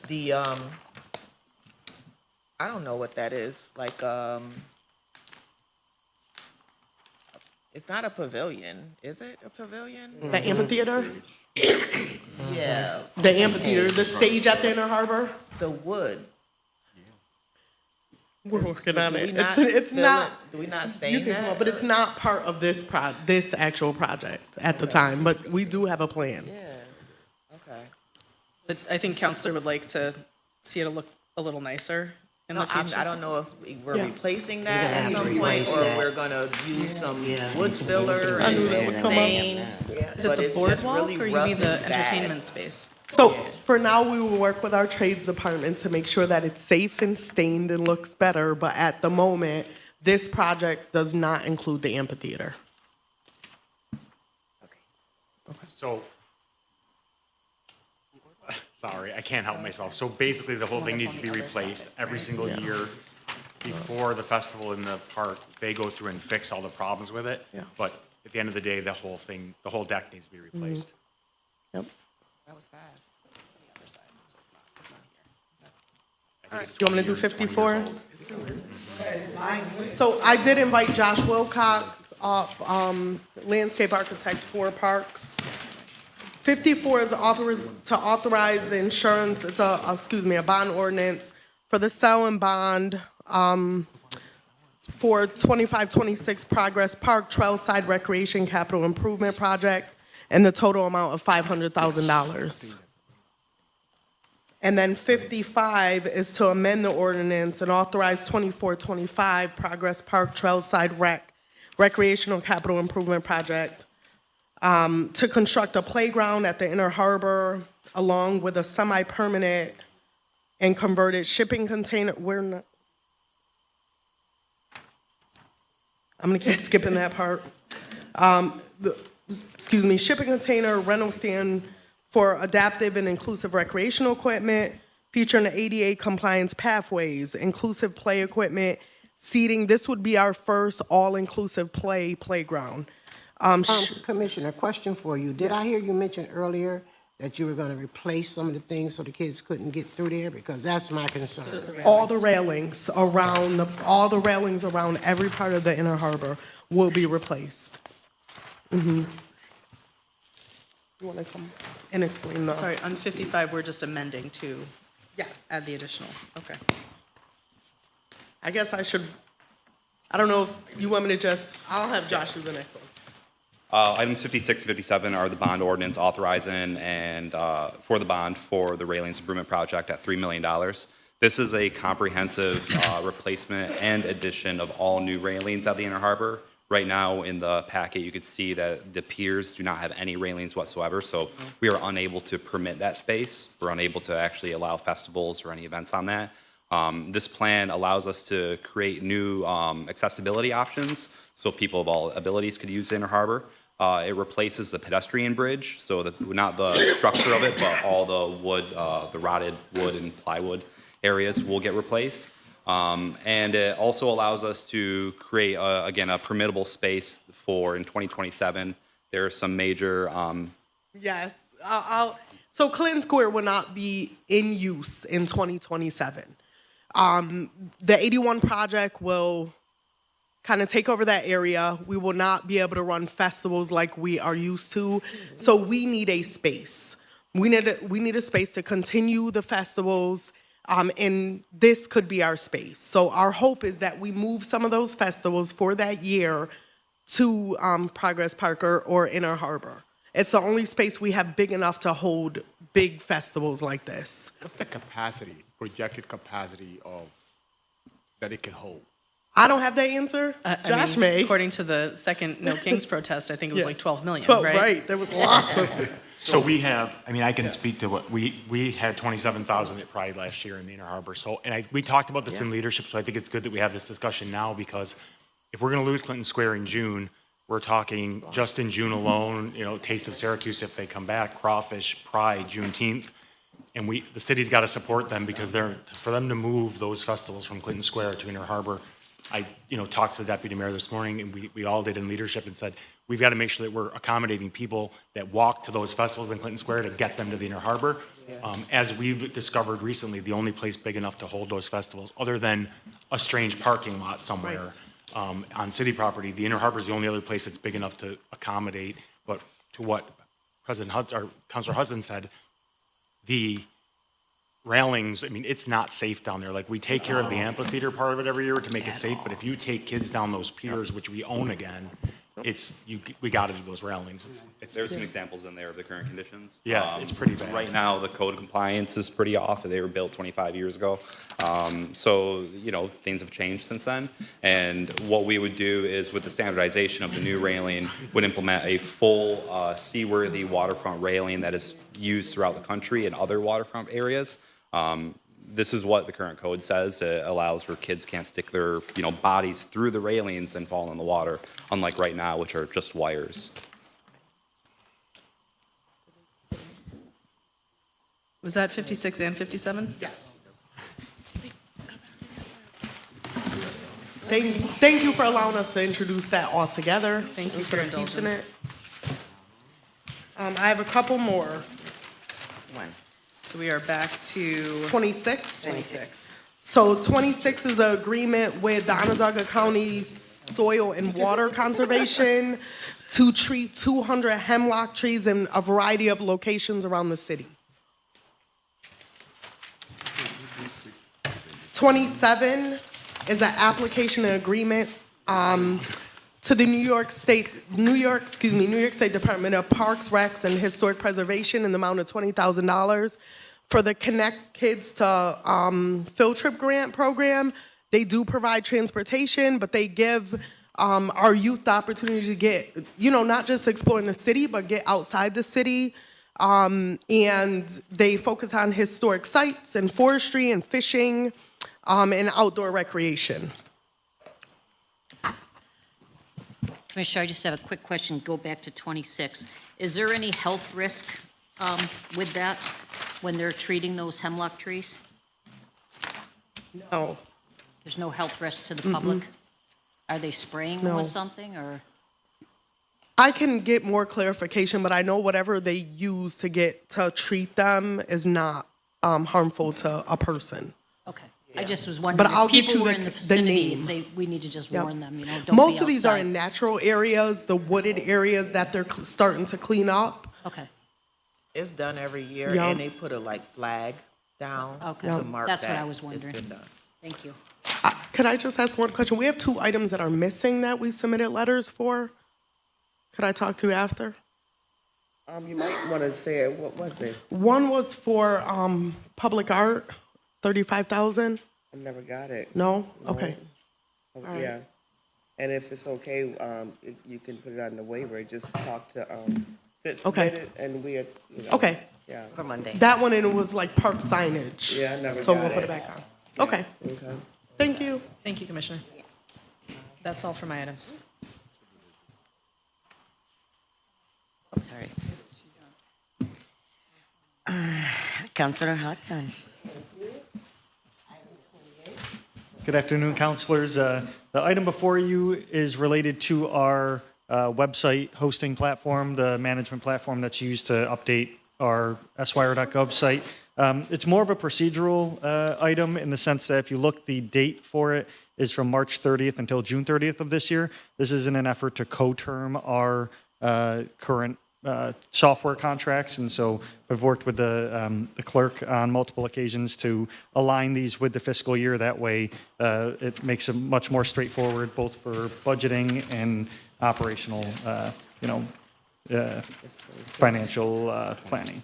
the, I don't know what that is, like, it's not a pavilion, is it a pavilion? The amphitheater? Yeah. The amphitheater, the stage at the Inner Harbor? The wood. We're working on Do we it. not It's fill not. it? Do we not You stain can come that? up, but it's not part of this this actual project at the time, but we do have a plan. Yeah, okay. But I think Counselor would like to see it look a little nicer in No, the future. I don't know if we're Yeah. replacing We're that gonna at have some to point, replace or that. we're gonna use some Yeah. wood filler I knew that and would come up. stain. Is it but the it's just boardwalk, really or you rough mean the and bad. entertainment space? So for now, we will work with our trades department to make sure that it's safe and stained and looks better. But at the moment, this project does not include the amphitheater. So, sorry, I can't help myself. So basically, the whole thing needs to be replaced every single year before the festival in the park. They go through and fix all the problems with it. Yeah. But at the end of the day, the whole thing, the whole deck needs to be replaced. Yep. That was fast. Do you want me to do 54? So I did invite Josh Wilcox, landscape architect for parks. 54 is to authorize the insurance, it's a bond ordinance for the sell and bond for 2526 Progress Park Trailside Recreation Capital Improvement Project. in the total amount of $500,000. And then 55 is to amend the ordinance and authorize 2425 Progress Park Trailside Recreational Capital Improvement Project to construct a playground at the Inner Harbor along with a semi-permanent and converted shipping container. I'm gonna keep skipping that part. Shipping container, rental stand for adaptive and inclusive recreational equipment, featuring the ADA compliance pathways, inclusive play equipment, seating. This would be our first all-inclusive playground. Commissioner, question for you. Did I hear you mention earlier that you were going to replace some of the things so the kids couldn't get through there? Because that's my concern. All the railings around every part of the Inner Harbor will be replaced. You want to come and explain that? Sorry, on 55, we're just amending to Yes. add the additional, okay. I guess I should, I don't know if you want me to I'll have Josh do the next one. Items 56 and 57 are the bond ordinance authorizing and for the bond for the railings improvement project at $3 million. This is a comprehensive replacement and addition of all new railings at the Inner Harbor. Right now in the packet, you can see that the piers do not have any railings whatsoever, so we are unable to permit that space. We're unable to actually allow festivals or any events on that. This plan allows us to create new accessibility options so people of all abilities could use the Inner Harbor. It replaces the pedestrian bridge, so that not the structure of it, but all the wood, the rotted wood and plywood areas will get replaced. And it also allows us to create, again, a permittable space for in 2027. There are some major. Yes. So Clinton Square will not be in use in 2027. The 81 project will kind of take over that area. We will not be able to run festivals like we are used to. So we need a space. We need a space to continue the festivals. And this could be our space. So our hope is that we move some of those festivals for that year to Progress Park or Inner Harbor. It's the only space we have big enough to hold big festivals like this. What's the projected capacity that it can hold? I don't have that answer. Josh may. According to the second No Kings protest, I think it was like 12 million, 12, right? right. There was lots of. So we have, I can speak to what, we had 27,000 at Pride last year in the Inner Harbor. So, and we talked about this in leadership, so I think it's good that we have this discussion now, because if we're gonna lose Clinton Square in June, we're talking just in June alone, Taste of Syracuse if they come back, Crawfish, Pride, Juneteenth. And the city's gotta support them, because for them to move those festivals from Clinton Square to Inner Harbor, I talked to the deputy mayor this morning, and we all did in leadership, and said, we've got to make sure that we're accommodating people that walk to those festivals in Clinton Square to get them to the Inner Harbor. As we've discovered recently, the only place big enough to hold those festivals, other than a strange parking lot somewhere on city property, the Inner Harbor is the only other place that's big enough to accommodate. But to what President Hudson, or Councilor Hudson said, the railings, it's not safe down there. Like, we take care of the amphitheater part of it every year to make it safe, but if you take kids down those piers, which we own again, we got to do those railings. There's some examples in there of the current conditions. Yeah, it's pretty bad. Right now, the code of compliance is pretty off. They were built 25 years ago. So, things have changed since then. And what we would do is, with the standardization of the new railing, would implement a full seaworthy waterfront railing that is used throughout the country and other waterfront areas. This is what the current code says. It allows where kids can't stick their bodies through the railings and fall in the water, unlike right now, which are just wires. Was that 56 and 57? Yes. Thank you for allowing us to introduce that all together. Thank you for your indulgence. I have a couple more. So we are back to 26. 26. So 26 is an agreement with the Onondaga County Soil and Water Conservation to treat 200 hemlock trees in a variety of locations around the city. 27 is an application and agreement to the New York State Department of Parks, Recs, and Historic Preservation in the amount of $20,000 for the Connect Kids to Field Trip Grant Program. They do provide transportation, but they give our youth the opportunity to get, not just explore in the city, but get outside the city. And they focus on historic sites and forestry and fishing and outdoor recreation. Commissioner, I just have a quick question. Go back to 26. Is there any health risk with that when they're treating those hemlock trees? No. There's no health risk to the public? Are they spraying them No. with something, or? I can get more clarification, but I know whatever they use to treat them is not harmful to a person. Okay. I just was wondering I'll if get people you were the- in the the vicinity, name. we need to just Yep. warn them, don't Most be of these are outside. in natural areas, the wooded areas that they're starting to clean up. Okay. It's done every year, Yeah. and they put a flag down Okay. to mark that. That's what I was it's wondering. been done. Thank you. Could I just ask one question? We have 2 items that are missing that we submitted letters for. Could I talk to you after? You might want to say it. What was it? One was for public art, 35,000. I never got it. No? Okay. Oh, All right. yeah. And if it's okay, you can put it on the waiver. Just talk to Sid Okay. submitted, and we. Okay. Yeah. For Monday. That one, and it was like park signage. Yeah, I never So got we'll put it. it back on. Okay. Okay. Thank you. Thank you, Commissioner. That's all for my items. Oh, sorry. Councilor Hudson. Good afternoon, councilors. The item before you is related to our website hosting platform, the management platform that's used to update our syr.gov site. It's more of a procedural item in the sense that if you look, the date for it is from March 30th until June 30th of this year. This is in an effort to co-term our current software contracts, and so I've worked with the clerk on multiple occasions to align these with the fiscal year. That way, it makes it much more straightforward, both for budgeting and operational, financial planning.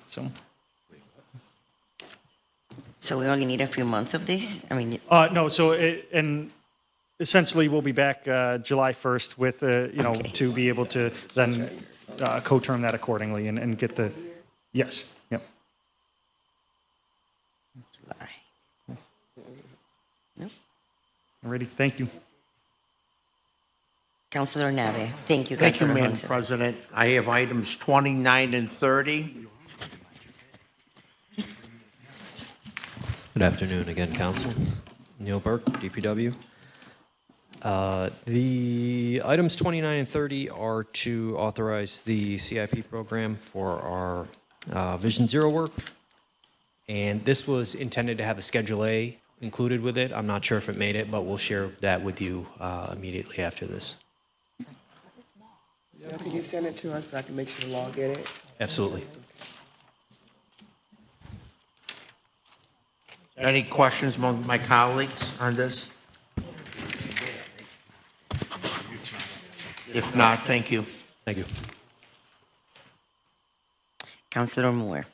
So we only need a few months of this? I mean, No, so and essentially we'll be back July 1st with, to be able to then co-term that accordingly and get the, yes, yep. Nope. Alrighty, thank you. Councilor Nave. Thank you, Thank you, Councilor Madam Hudson. President. I have items 29 and 30. Good afternoon again, Council. Neil Burke, DPW. The items 29 and 30 are to authorize the CIP program for our Vision Zero work. And this was intended to have a Schedule A included with it. I'm not sure if it made it, but we'll share that with you immediately after this. Yeah, can you send it to us so I can make sure the law get it? Absolutely. Any questions among my colleagues on this? If not, thank you. Thank you. Councilor Moore.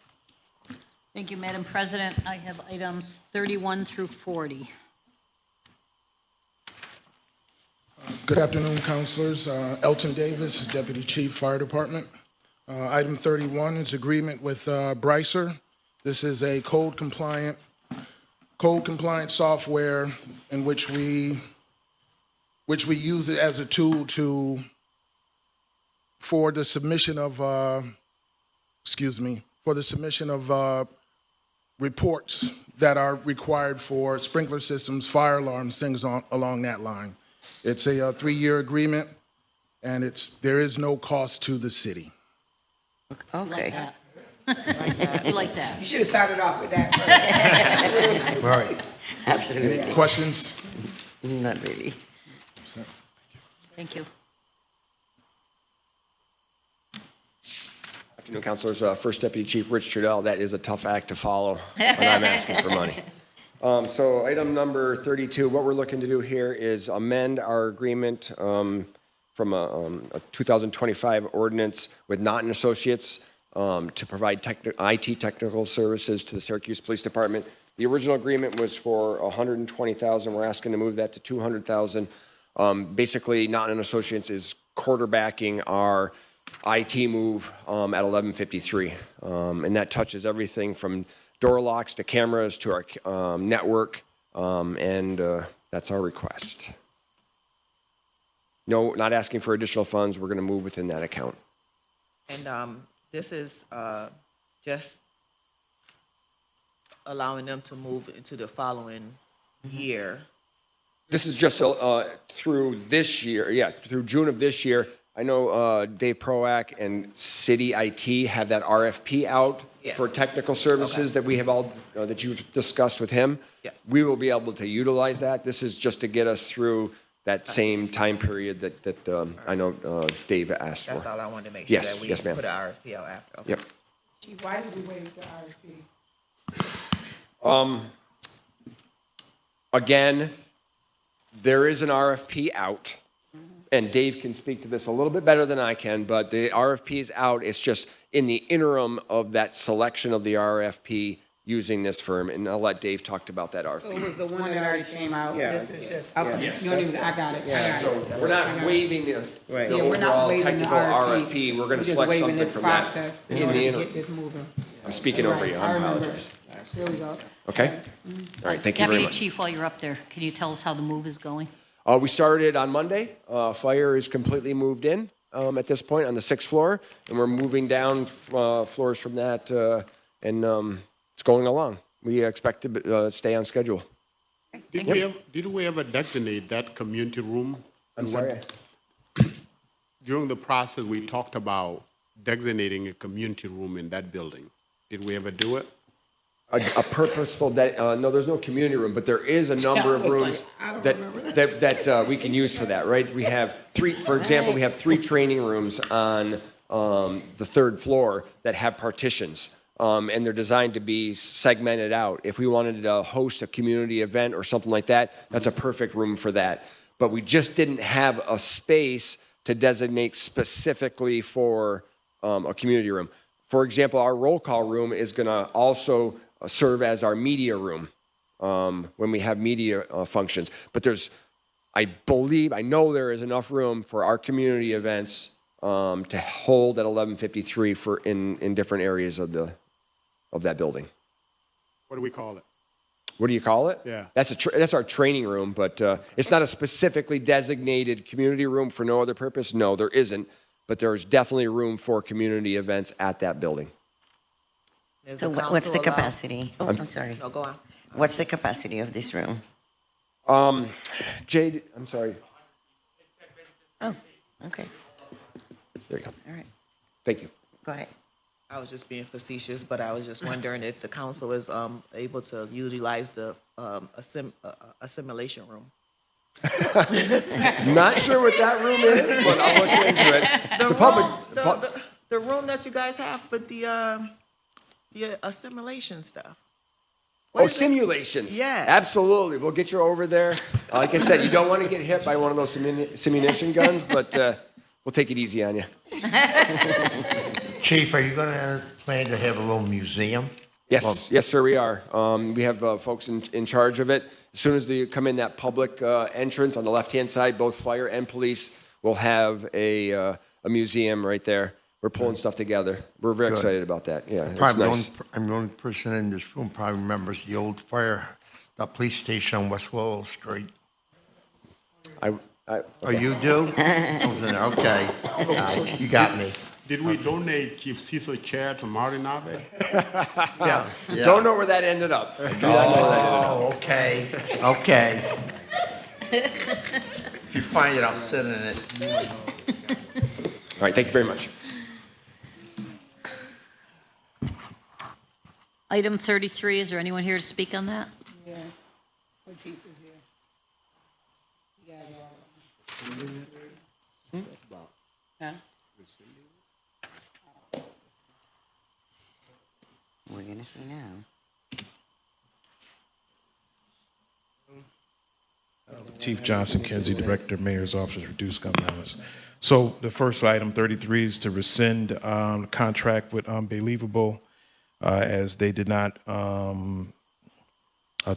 Thank you, Madam President. I have items 31 through 40. Good afternoon, councilors. Elton Davis, Deputy Chief, Fire Department. Item 31 is agreement with Brycer. This is a code compliant software in which we use it as a tool for the submission of reports that are required for sprinkler systems, fire alarms, things along that line. It's a 3-year agreement, and there is no cost to the city. Okay. You like that? You should have started off with that first. Right. Absolutely. Any questions? Not really. Thank you. Afternoon, councilors. First Deputy Chief Rich Trudell. That is a tough act to follow when I'm asking for money. So item number 32, what we're looking to do here is amend our agreement from a 2025 ordinance with Naughton Associates to provide IT technical services to the Syracuse Police Department. The original agreement was for $120,000. We're asking to move that to $200,000. Basically, Naughton Associates is quarterbacking our IT move at 1153. And that touches everything from door locks to cameras to our network. That's our request. No, not asking for additional funds. We're going to move within that account. And this is just allowing them to move into the following year. This is just through this year, yes, through June of this year. I know Dave Proack and City IT have that RFP out for technical services that we have all, that you've discussed with him. Yeah. We will be able to utilize that. This is just to get us through that same time period that I know Dave asked for. That's all I wanted to make sure Yes, that we yes, ma'am. put an RFP out after. Okay. Yep. Chief, why did we waive the RFP? Again, there is an RFP out, and Dave can speak to this a little bit better than I can, but the RFP is out. It's just in the interim of that selection of the RFP using this firm, and I'll let Dave talk about that RFP. So it was the one that already came out? Yeah. This is just, okay, Yes. you don't even, I got it, I got So it. we're not waiving the Right. the Yeah, we're not overall waiving the technical RFP. RFP. We're going to just select waiving something this from that process in in order the to interim. get this moving. I'm speaking over you. I remember. apologize. Here we go. Okay? All right, thank you very Deputy much. Chief, while you're up there, can you tell us how the move is going? We started on Monday. Fire is completely moved in at this point on the 6th floor, and we're moving down floors from that, and it's going along. We expect to stay on schedule. Did we ever designate that community room? I'm And sorry? During the process, we talked about designating a community room in that building. Did we ever do it? A purposeful, no, there's no community room, but there is a number of rooms that we can use for that, right? We have for example, we have 3 training rooms on the 3rd floor that have partitions. And they're designed to be segmented out. If we wanted to host a community event or something like that, that's a perfect room for that. But we just didn't have a space to designate specifically for a community room. For example, our roll call room is going to also serve as our media room when we have media functions. But I know there is enough room for our community events to hold at 1153 in different areas of that building. What do we call it? What do you call it? Yeah. That's our training room, but it's not a specifically designated community room for no other purpose. No, there isn't, but there's definitely room for community events at that building. So what's the capacity? Oh, I'm sorry. No, go on. What's the capacity of this room? Jade, I'm sorry. Oh, okay. There you go. All right. Thank you. Go ahead. I was just being facetious, but I was just wondering if the council is able to utilize the assimilation room. Not sure what that room is, but I'll look into it. It's a public. The room that you guys have with the assimilation stuff. What Oh, is it? simulations. Yes. Absolutely. We'll get you over there. Like I said, you don't want to get hit by one of those simunition guns, but we'll take it easy on you. Chief, are you going to plan to have a little museum? Yes, yes, sir, we are. We have folks in charge of it. As soon as they come in that public entrance on the left-hand side, both fire and police will have a museum right there. We're pulling stuff together. We're very Good. excited about that. Yeah, it's Probably nice. I'm the only person in this room probably remembers the old the police station on West Willow Street. Oh, you do? I was in there. Okay. You got me. Did we donate Chief Cecil's chair to Martin Abbott? Yeah. Don't know where that ended up. Oh, okay. Okay. If you find it, I'll sit in it. All right, thank you very much. Item 33, is there anyone here to speak on that? Yeah. What chief is here? You guys all. Huh? We're gonna see now. Chief Johnson Kinsey, Director, Mayor's Office, Reduce Gun Violence. So the first item, 33, is to rescind the contract with Unbelievable as they did not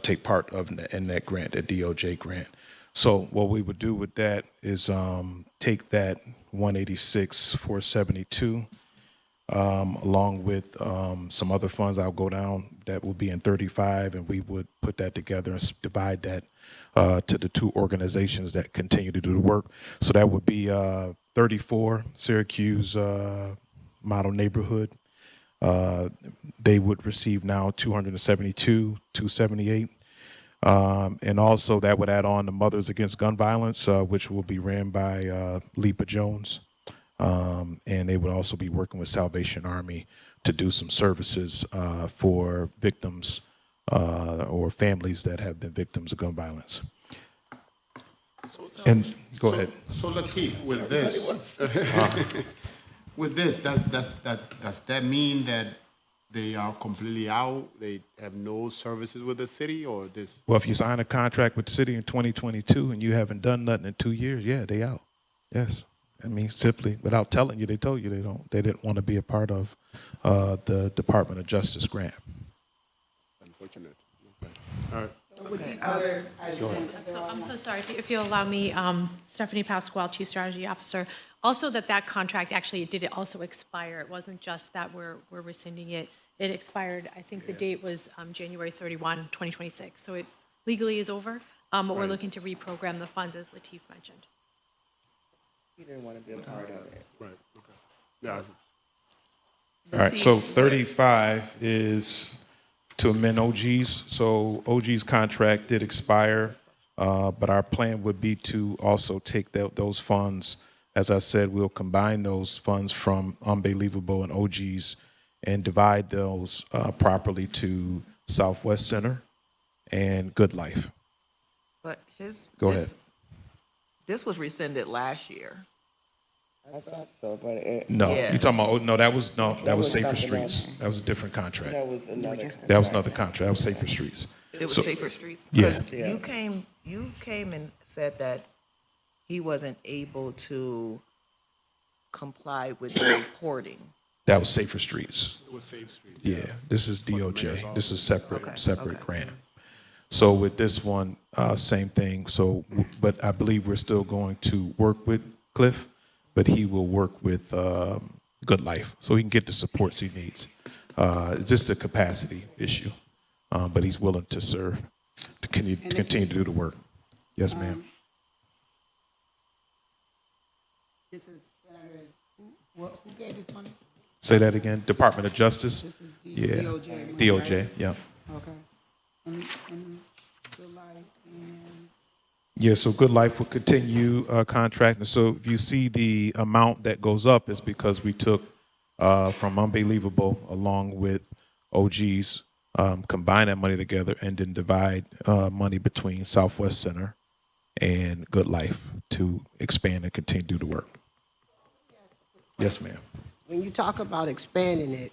take part in that grant, that DOJ grant. So what we would do with that is take that 186,472 along with some other funds. I'll go down that will be in 35, and we would put that together and divide that to the two organizations that continue to do the work. So that would be 34 Syracuse Model Neighborhood. They would receive now 278. And also that would add on the Mothers Against Gun Violence, which will be ran by Lepa Jones. And they would also be working with Salvation Army to do some services for victims or families that have been victims of gun violence. And go ahead. So Lakeith, with this, does that mean that they are completely out? They have no services with the city, or this? Well, if you sign a contract with the city in 2022 and you haven't done nothing in 2 years, yeah, they out. Yes. I mean, simply without telling you, they told you they didn't want to be a part of the Department of Justice grant. Unfortunate. Okay. All right. So I'm so sorry, if you'll allow me, Stephanie Pasquale, Chief Strategy Officer. Also that contract actually did also expire. It wasn't just that we're rescinding it. It expired, I think the date was January 31, 2026. So it legally is over, but we're looking to reprogram the funds, as Lateef mentioned. He didn't want to be a part of it. Right, okay. Yeah. All right, so 35 is to amend OG's. So OG's contract did expire, but our plan would be to also take those funds. As I said, we'll combine those funds from Unbelievable and OG's and divide those properly to Southwest Center and Good Life. But Go ahead. This was rescinded last year. I thought so, but it. No, Yeah. you're talking about, that was Safer something Streets. else. That was a different contract. That was another. That was another contract. That was Safer Streets. It was So- Safer Street? Yeah. 'Cause you came and said that he wasn't able to comply with the reporting. That was Safer Streets. It was Safe Street. Yeah, this is DOJ. This is separate Okay. grant. So with this one, same thing. So, but I believe we're still going to work with Cliff, but he will work with Good Life, so he can get the supports he needs. It's just a capacity issue, but he's willing to serve, to continue to do the work. Yes, ma'am. This is Senators, who gave this money? Say that again. Department of Justice. This is Yeah. DOJ. DOJ. right? Yeah. Okay. And Good Life and. Yeah, so Good Life will continue contracting. So if you see the amount that goes up, it's because we took from Unbelievable along with OG's, combine that money together and then divide money between Southwest Center and Good Life to expand and continue to do the work. Yes, ma'am. When you talk about expanding it,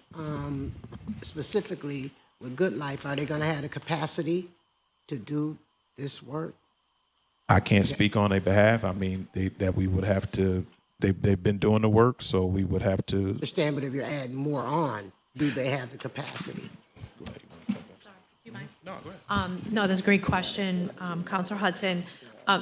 specifically with Good Life, are they going to have the capacity to do this work? I can't speak on their behalf. I mean, that we would have to, they've been doing the work, so we would have to. Understand, but if you're adding more on, do they have the capacity? No, that's a great question, Counselor Hudson.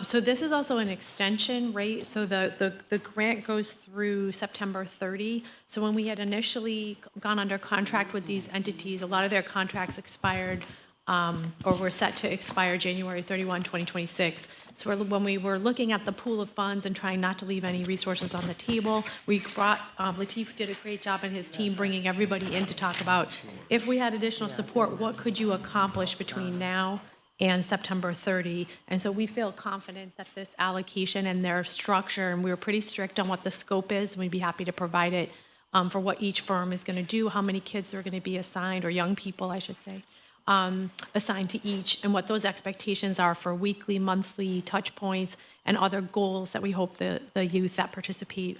So this is also an extension, right? So the grant goes through September 30. So when we had initially gone under contract with these entities, a lot of their contracts expired or were set to expire January 31, 2026. So when we were looking at the pool of funds and trying not to leave any resources on the table, we brought, Lateef did a great job and his team bringing everybody in to talk about, if we had additional support, what could you accomplish between now and September 30? And so we feel confident that this allocation and their structure, and we were pretty strict on what the scope is, and we'd be happy to provide it for what each firm is going to do, how many kids they're going to be assigned, or young people, I should say, assigned to each, and what those expectations are for weekly, monthly touch points, and other goals that we hope the youth that participate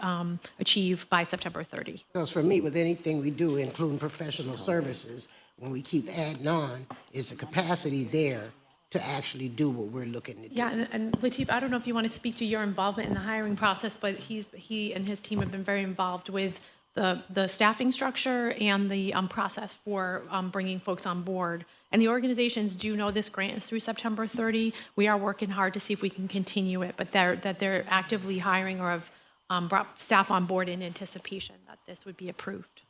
achieve by September 30. Because for me, with anything we do, including professional services, when we keep adding on, is the capacity there to actually do what we're looking to do. Yeah, and Lateef, I don't know if you want to speak to your involvement in the hiring process, but he and his team have been very involved with the staffing structure and the process for bringing folks on board. And the organizations do know this grant is through September 30. We are working hard to see if we can continue it, but they're actively hiring or have brought staff on board in anticipation that this would be approved.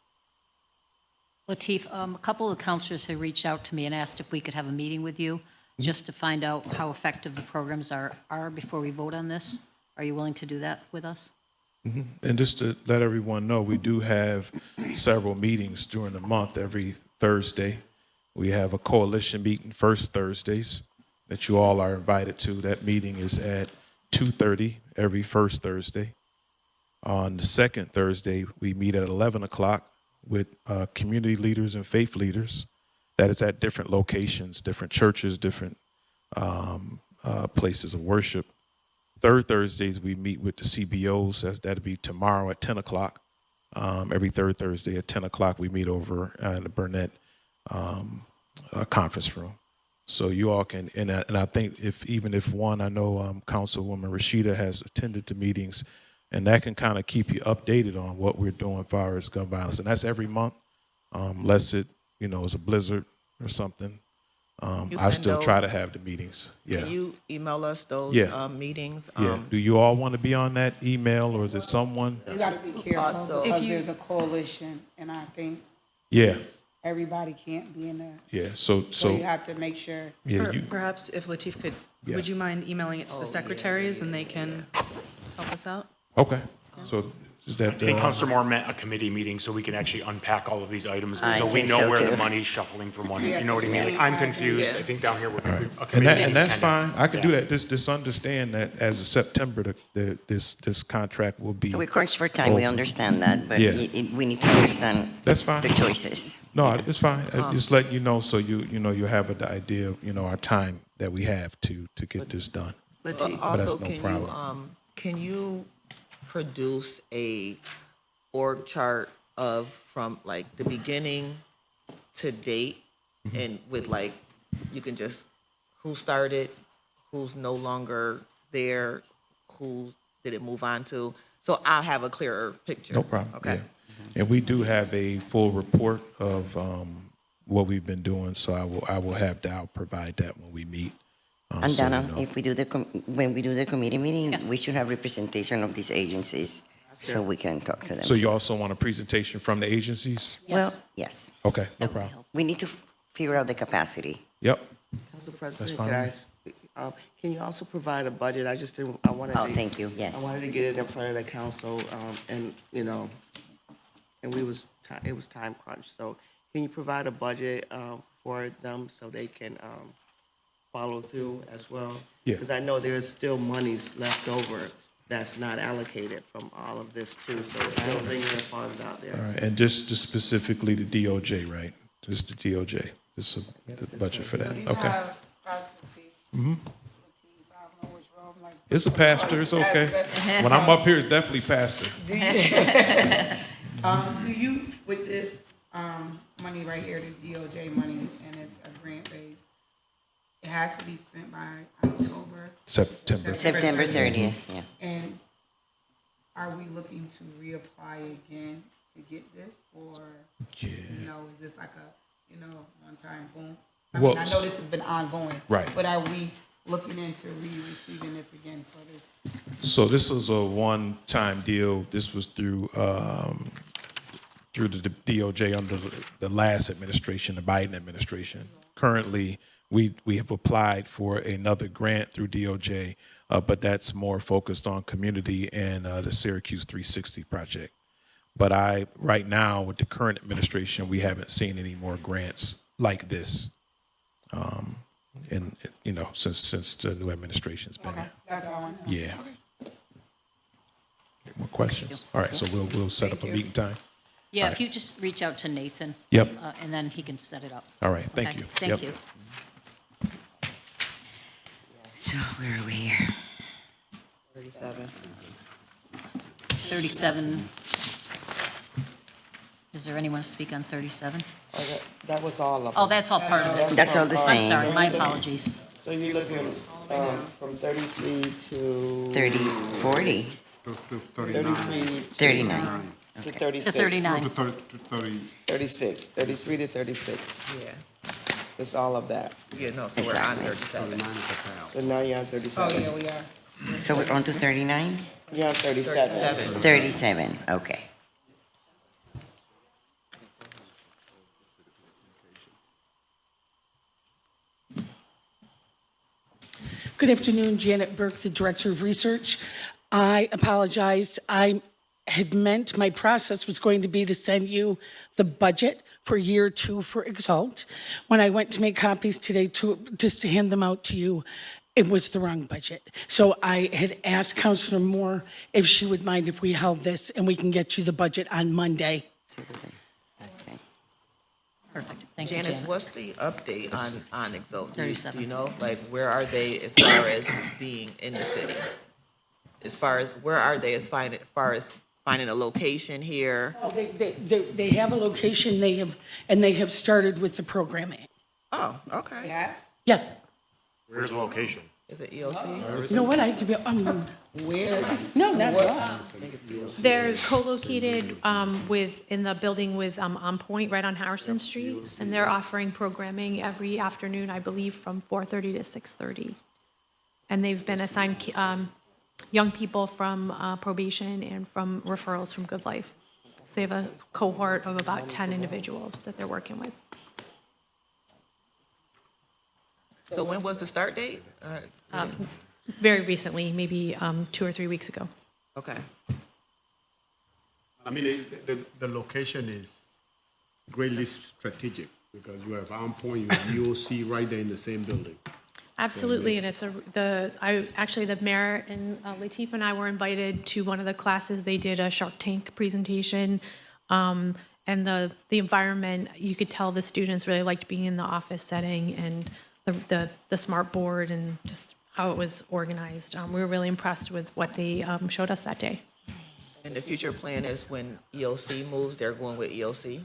Lateef, a couple of counselors have reached out to me and asked if we could have a meeting with you just to find out how effective the programs are before we vote on this. Are you willing to do that with us? Mhm. And just to let everyone know, we do have several meetings during the month every Thursday. We have a coalition meeting first Thursdays that you all are invited to. That meeting is at 2:30 every first Thursday. On the second Thursday, we meet at 11 o'clock with community leaders and faith leaders. That is at different locations, different churches, different places of worship. Third Thursdays, we meet with the CBOs. That'll be tomorrow at 10 o'clock. Every third Thursday at 10 o'clock, we meet over in the Burnett conference room. So you all can, and I think even if one, I know Councilwoman Rashida has attended to meetings, and that can kind of keep you updated on what we're doing as far as gun violence. And that's every month, unless it, is a blizzard or something. I still try to have the meetings. Yeah. Can you email us those meetings? Yeah. Do you all want to be on that email, or is it someone? You gotta be careful, Also- because there's a coalition, and I think Yeah. everybody can't be in there. Yeah. So you have to make sure. Yeah. Perhaps if Lateef could, Yeah. would you mind emailing it to the secretaries and they can help us out? Okay. So is that? I think Councilor Moore meant a committee meeting so we can actually unpack all of these items. I So we think know so, where too. the money's shuffling from one, you know what I mean? Like, I'm confused. I think down here we're, a And committee. that's can- fine. I can do yeah. that. Just understand that as of September, this contract will be. So we're crunched for time, we over. understand that, but Yeah. we need to understand That's fine. the choices. No, it's fine. I just let you know so you have an idea of our time that we have to get this done. But But also, that's no problem. can you produce a org chart from like the beginning to date, Mm-hmm. and with like, you can just, who started, who's no longer there, who did it move on to? So I'll have a clearer picture. No problem. Okay. Yeah. And we do have a full report of what we've been doing, so I will have Dow provide that when we meet. And so you Donna, know. if we do when we do the committee meeting, Yes. we should have representation of these agencies so we can talk to them. So you also want a presentation from the agencies? Well, yes. Okay, no problem. We need to figure out the capacity. Yep. Council President, fine. could I speak? Can you also provide a budget? I just didn't, I wanted to. Oh, thank you, yes. I wanted to get it in front of the council, and, and it was time crunch. So can you provide a budget, for them so they can, follow through as well? Yeah. Because I know there's still monies left over that's not allocated from all of this too, so it's still lingering funds out there. All right, and just specifically the DOJ, right? Just the DOJ, just the budget for that, okay? Mm-hmm. It's a pastor, it's okay. When I'm up here, it's definitely pastor. Do you, with this, money right here, the DOJ money, and it's a grant base, it has to be spent by October? September 30th, yeah. And are we looking to reapply again to get this, or, is this like a, one-time boom? I Well, mean, I know this has been ongoing. Right. But are we looking into receiving this again for this? So this was a one-time deal. This was through the DOJ under the last administration, the Biden administration. Currently, we have applied for another grant through DOJ, but that's more focused on community and the Syracuse 360 project. But right now, with the current administration, we haven't seen any more grants like this. Since the new administration's been there. That's all I want. Yeah. More questions? All right, so we'll set up a meeting time. Yeah, All if you just reach out to Nathan. Yep. And then he can set it up. All right, thank Okay, you. Thank Yep. you. So where are we here? 37. 37. Is there anyone to speak on 37? That was all of them. Oh, that's all part of it. That's all the I'm same. sorry, my apologies. So So you're looking from 33 to 30, 40, To 33 39. to 36. 39. To 30. 36, 33 to 36. Yeah. It's all of that. Yeah, no, so we're on 37. So now you're on Oh, 37. yeah, we are. So we're on to 39? You're on 37. 37, okay. Good afternoon, Janet Burke, the Director of Research. I apologize. I had meant my process was going to be to send you the budget for year 2 for Exalt. When I went to make copies today just to hand them out to you, it was the wrong budget. So I had asked Councilor Moore if she would mind if we held this and we can get you the budget on Monday. Perfect. Thank you, Janice, Janet. what's the update on Exalt? Do 37. you know, like, where are they as far as being in the city? As far as, where are they as far as finding a location here? Oh, they have a location, they have started with the programming. Oh, okay. Yeah? Yeah. Where's the location? Is it EOC? You know what, I have to be, Where? no, not at all. They're co-located in the building with On Point, right on Harrison Street, and they're offering programming every afternoon, I believe, from 4:30 to 6:30. And they've been assigned young people from probation and from referrals from Good Life. So they have a cohort of about 10 individuals that they're working with. So when was the start date? Very recently, maybe 2 or 3 weeks ago. Okay. I mean, the location is greatly strategic because you have On Point, you have EOC right there in the same building. Absolutely, and it's actually the mayor and Latif and I were invited to one of the classes. They did a Shark Tank presentation, and the environment, you could tell the students really liked being in the office setting and the smart board and just how it was organized. We were really impressed with what they showed us that day. And the future plan is when EOC moves, they're going with EOC?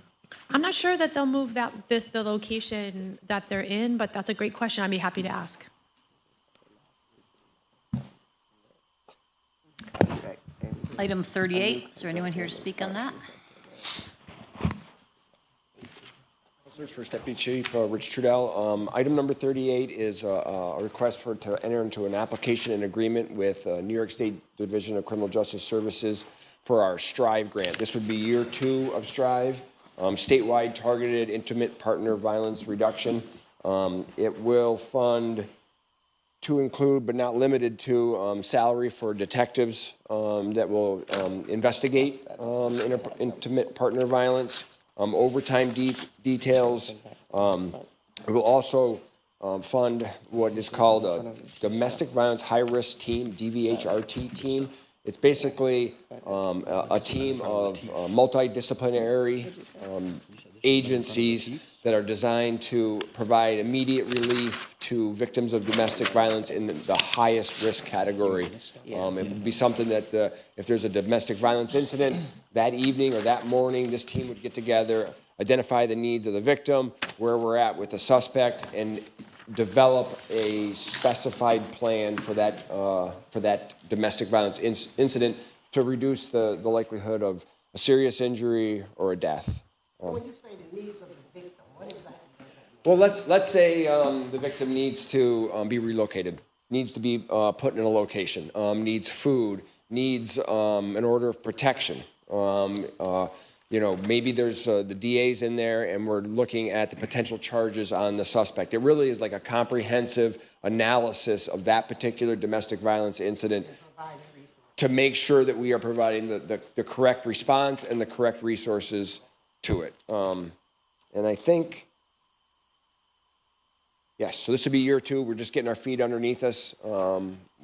I'm not sure that they'll move the location that they're in, but that's a great question. I'd be happy to ask. Item 38, is there anyone here to speak on that? First Deputy Chief Rich Trudell. Item number 38 is a request to enter into an application and agreement with New York State Division of Criminal Justice Services for our STRIVE grant. This would be year 2 of STRIVE, statewide targeted intimate partner violence reduction. It will fund to include, but not limited to, salary for detectives that will investigate intimate partner violence, overtime details. It will also fund what is called a domestic violence high-risk team, DVHRT team. It's basically a team of multidisciplinary agencies that are designed to provide immediate relief to victims of domestic violence in the highest risk category. It would be something that if there's a domestic violence incident that evening or that morning, this team would get together, identify the needs of the victim, where we're at with the suspect, and develop a specified plan for that domestic violence incident to reduce the likelihood of a serious injury or a death. When you say the needs of the victim, what exactly? Well, let's say the victim needs to be relocated, needs to be put in a location, needs food, needs an order of protection. Maybe there's the DA's in there and we're looking at the potential charges on the suspect. It really is like a comprehensive analysis of that particular domestic violence incident to make sure that we are providing the correct response and the correct resources to it. And I think, yes, so this would be year 2. We're just getting our feet underneath us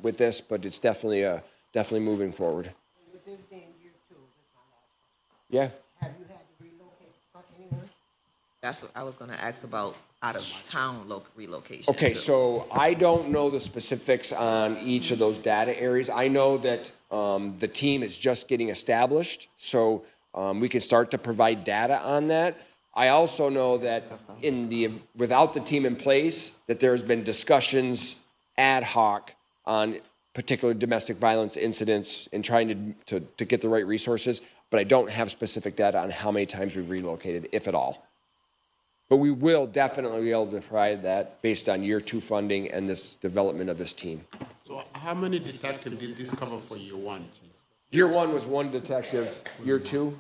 with this, but it's definitely moving forward. With this being year 2, this is my last question. Yeah. Have you had to relocate anywhere? That's what I was gonna ask about out-of-town relocation. Okay, too. so I don't know the specifics on each of those data areas. I know that the team is just getting established, so we can start to provide data on that. I also know that without the team in place, that there's been discussions ad hoc on particular domestic violence incidents and trying to get the right resources, but I don't have specific data on how many times we've relocated, if at all. But we will definitely be able to provide that based on year 2 funding and this development of this team. So how many detectives did this cover for year 1? Year 1 was 1 detective. Year 2?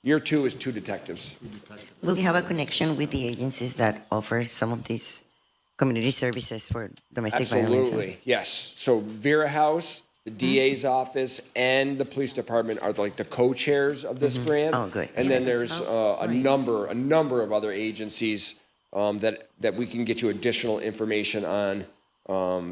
Year 2 is 2 detectives. Will you have a connection with the agencies that offer some of these community services for domestic violence? Absolutely, yes. So Vera House, the DA's office, and the police department are like the co-chairs of this grant. Oh, good. And then there's a number of other agencies that we can get you additional information on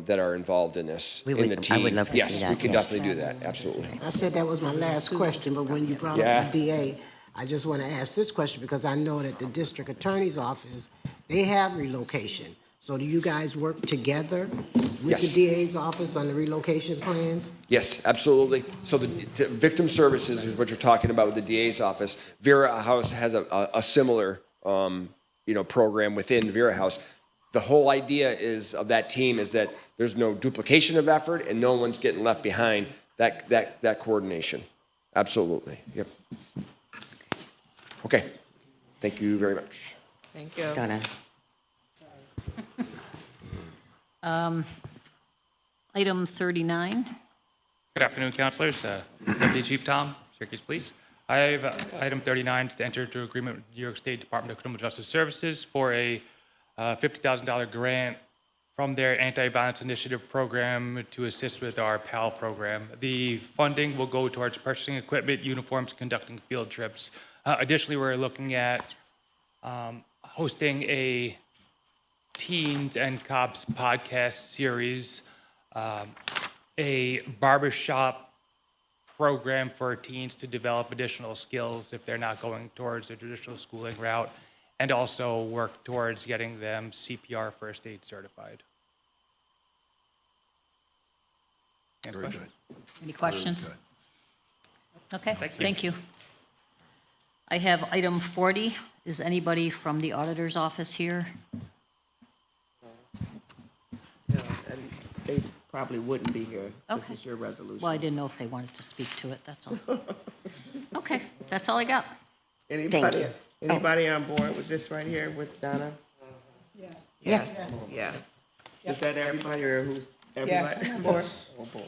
that are involved in this, in the team. I would love to see that. Yes, we can yes. definitely do that, absolutely. I said that was my last question, but when you brought Yeah. up the DA, I just want to ask this question because I know that the district attorney's office, they have relocation. So do you guys work together with the Yes. DA's office on the relocation plans? Yes, absolutely. So the victim services is what you're talking about with the DA's office. Vera House has a similar, program within Vera House. The whole idea of that team is that there's no duplication of effort and no one's getting left behind. That coordination, absolutely. Yep. Okay. Thank you very much. Thank you. Donna. Item 39. Good afternoon, councilors. Deputy Chief Tom, Syracuse Police. I have item 39 is to enter into agreement with the New York State Department of Criminal Justice Services for a $50,000 grant from their anti-violence initiative program to assist with our PAL program. The funding will go towards purchasing equipment, uniforms, conducting field trips. Additionally, we're looking at hosting a Teens and Cops podcast series, a barbershop program for teens to develop additional skills if they're not going towards the traditional schooling route, and also work towards getting them CPR first aid certified. Very good. Any questions? Okay, thank you. I have item 40. Is anybody from the auditor's office here? Yeah, and they probably wouldn't be here. This Okay. is your resolution. Well, I didn't know if they wanted to speak to it, that's all. Okay, that's all I got. Anybody, you. anybody on board with this right here with Donna? Yes. Yeah. Is that everybody or who's everybody on board? Oh, boy.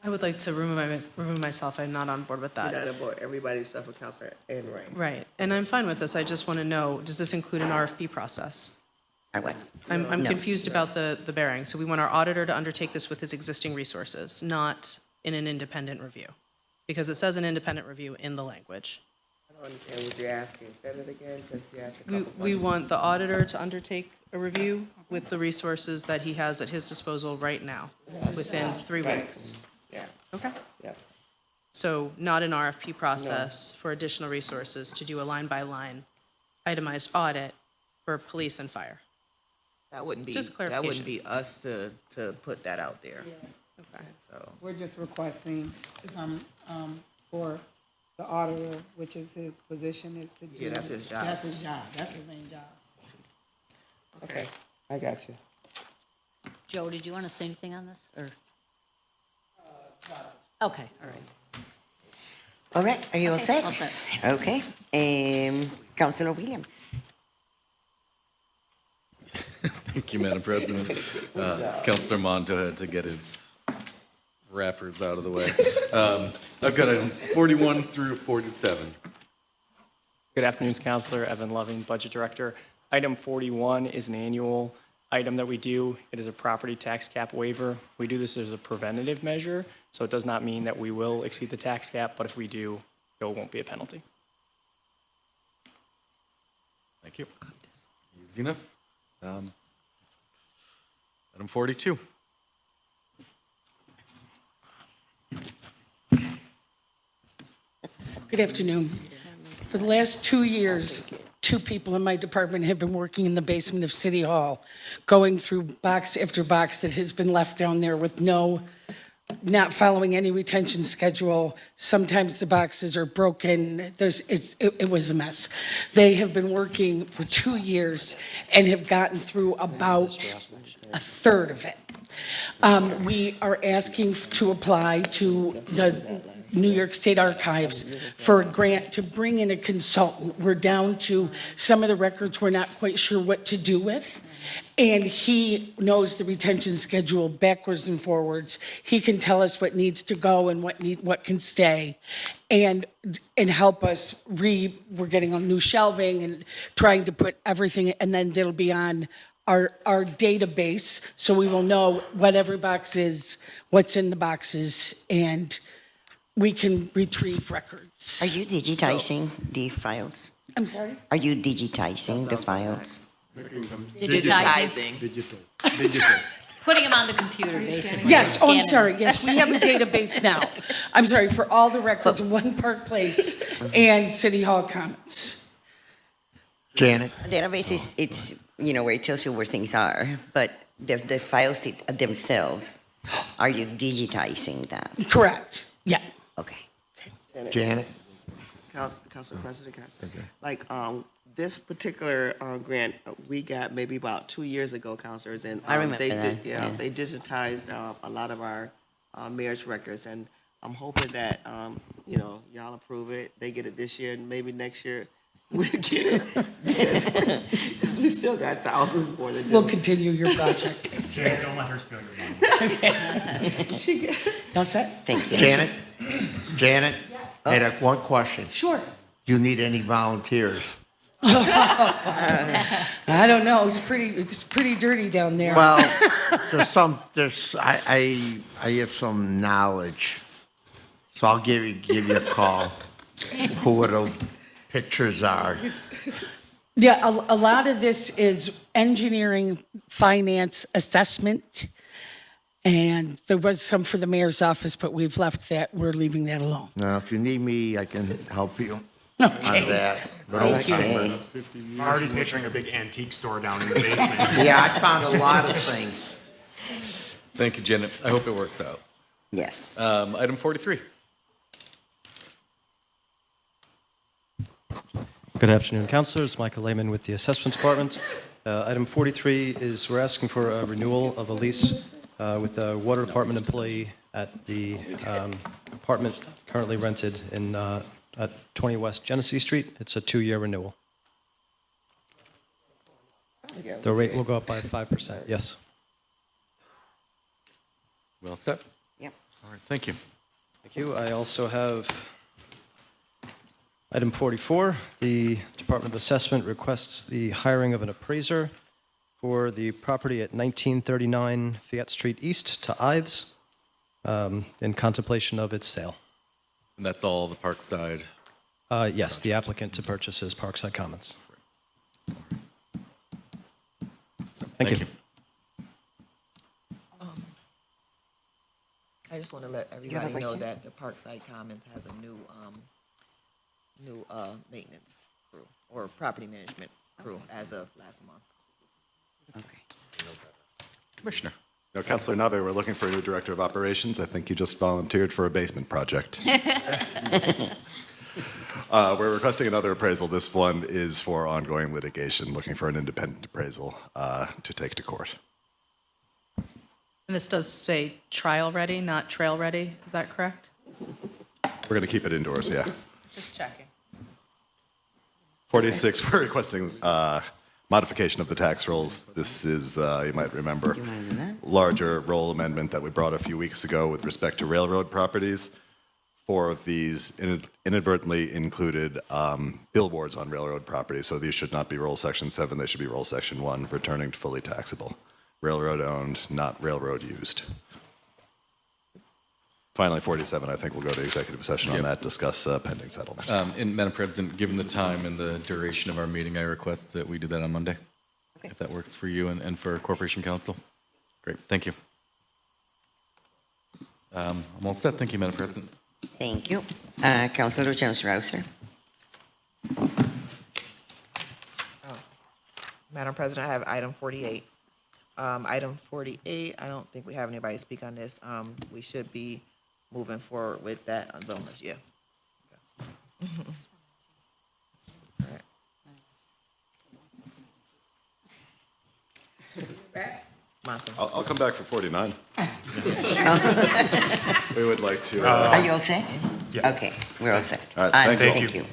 I would like to remove myself. I'm not on board with You're that. not on board. Everybody except for Counselor Anne Ray. Right, and I'm fine with this. I just want to know, does this include an RFP process? I'm No. confused about the bearing. So we want our auditor to undertake this with his existing resources, not in an independent review. Because it says an independent review in the language. I don't understand what you're asking. Say it again, because you asked a We, couple we questions. want the auditor to undertake a review with the resources that he has at his disposal right now, within 3 weeks. Yeah. Okay. Yeah. So not an RFP process for additional resources to do a line-by-line itemized audit for police and fire. That wouldn't be, Just that wouldn't clarification. be us to put that out there. Okay. So, We're just requesting, for the auditor, which is his position, is to do. Yeah, that's his job. That's his job, that's his main job. Okay, I got you. Joe, did you want to say anything on this, or? Okay, all right. All right, are you all Okay, set? all set. Okay. Councilor Williams. Thank you, Madam President. Councilor Monto had to get his wrappers out of the way. I've got items 41 through 47. Good afternoon, Councilor Evan Loving, Budget Director. Item 41 is an annual item that we do. It is a property tax cap waiver. We do this as a preventative measure, so it does not mean that we will exceed the tax cap, but if we do, there won't be a penalty. Thank you. Easy enough. Item 42. Good afternoon. For the last 2 years, 2 people in my department have been working in the basement of City Hall, going through box after box that has been left down there with no not following any retention schedule. Sometimes the boxes are broken. It was a mess. They have been working for 2 years and have gotten through about a third of it. We are asking to apply to the New York State Archives for a grant to bring in a consultant. We're down to some of the records we're not quite sure what to do with. And he knows the retention schedule backwards and forwards. He can tell us what needs to go and what can stay, and help us. We're getting on new shelving and trying to put everything, and then it'll be on our database, so we will know what every box is, what's in the boxes, and we can retrieve records. Are you digitizing the files? I'm sorry? Are you digitizing the files? Digitizing. Digital. Putting them on the computer, basically. Yes, oh, I'm Scanning. sorry, yes, we have a database now. I'm sorry, for all the records in One Park Place and City Hall Commons. Janet? A database is, it's, where it tells you where things are, but the files themselves, are you digitizing that? Correct, yeah. Okay. Janet? Council President, like, this particular grant, we got maybe about 2 years ago, councilors, and I remember they that, did, yeah. they digitized a lot of our marriage records, and I'm hoping that, y'all approve it, they get it this year, and maybe next year we'll get it. Because we still got thousands more to do. We'll continue your project. Janet, don't let her steal your money. Okay. All set? Thank you. Janet? Janet? Hey, that's one question. Sure. Do you need any volunteers? I don't know, it's pretty dirty down there. Well, I have some knowledge, so I'll give you a call. Who those pictures are? Yeah, a lot of this is engineering, finance, assessment, and there was some for the mayor's office, but we've left that, we're leaving that alone. Now, if you need me, I can help you Okay. on that. But Thank you. okay. Marty's picturing a big antique store down in the basement. Yeah, I found a lot of things. Thank you, Janet. I hope it works out. Yes. Item 43. Good afternoon, councilors. Michael Lehman with the Assessment Department. Item 43 is we're asking for a renewal of a lease with a water department employee at the apartment currently rented in at 20 West Genesee Street. It's a 2-year renewal. The rate will go up by 5%. Yes. Well set. Yep. All right, thank you. Thank you. I also have item 44. The Department of Assessment requests the hiring of an appraiser for the property at 1939 Fayette Street East to Ives in contemplation of its sale. And that's all the Parkside. Yes, the applicant to purchase is Parkside Commons. Thank you. I just want to let have a everybody know question? that the Parkside Commons has a new maintenance crew or property management crew as of last month. Okay. Commissioner. No, Councilor Nave, we're looking for a new director of operations. I think you just volunteered for a basement project. We're requesting another appraisal. This one is for ongoing litigation, looking for an independent appraisal to take to court. And this does say trial ready, not trail ready, is that correct? We're going to keep it indoors, yeah. Just checking. 46, we're requesting modification of the tax rolls. This is, you might remember, larger roll amendment that we brought a few weeks ago with respect to railroad properties. 4 of these inadvertently included billboards on railroad property, so these should not be roll section 7, they should be roll section 1, returning to fully taxable. Railroad owned, not railroad used. Finally, 47, I think we'll go to executive session on that, discuss pending settlement. And Madam President, given the time and the duration of our meeting, I request that we do that on Monday. Okay. If that works for you and for Corporation Counsel. Great, thank you. I'm all set. Thank you, Madam President. Thank you. Councilor James Rouser. Madam President, I have item 48. Item 48, I don't think we have anybody speak on this. We should be moving forward with that on Vilmers, yeah. All right. Monty. I'll come back for 49. We would like to. Are you all set? Yeah. Okay, we're all set. All right, Thank you.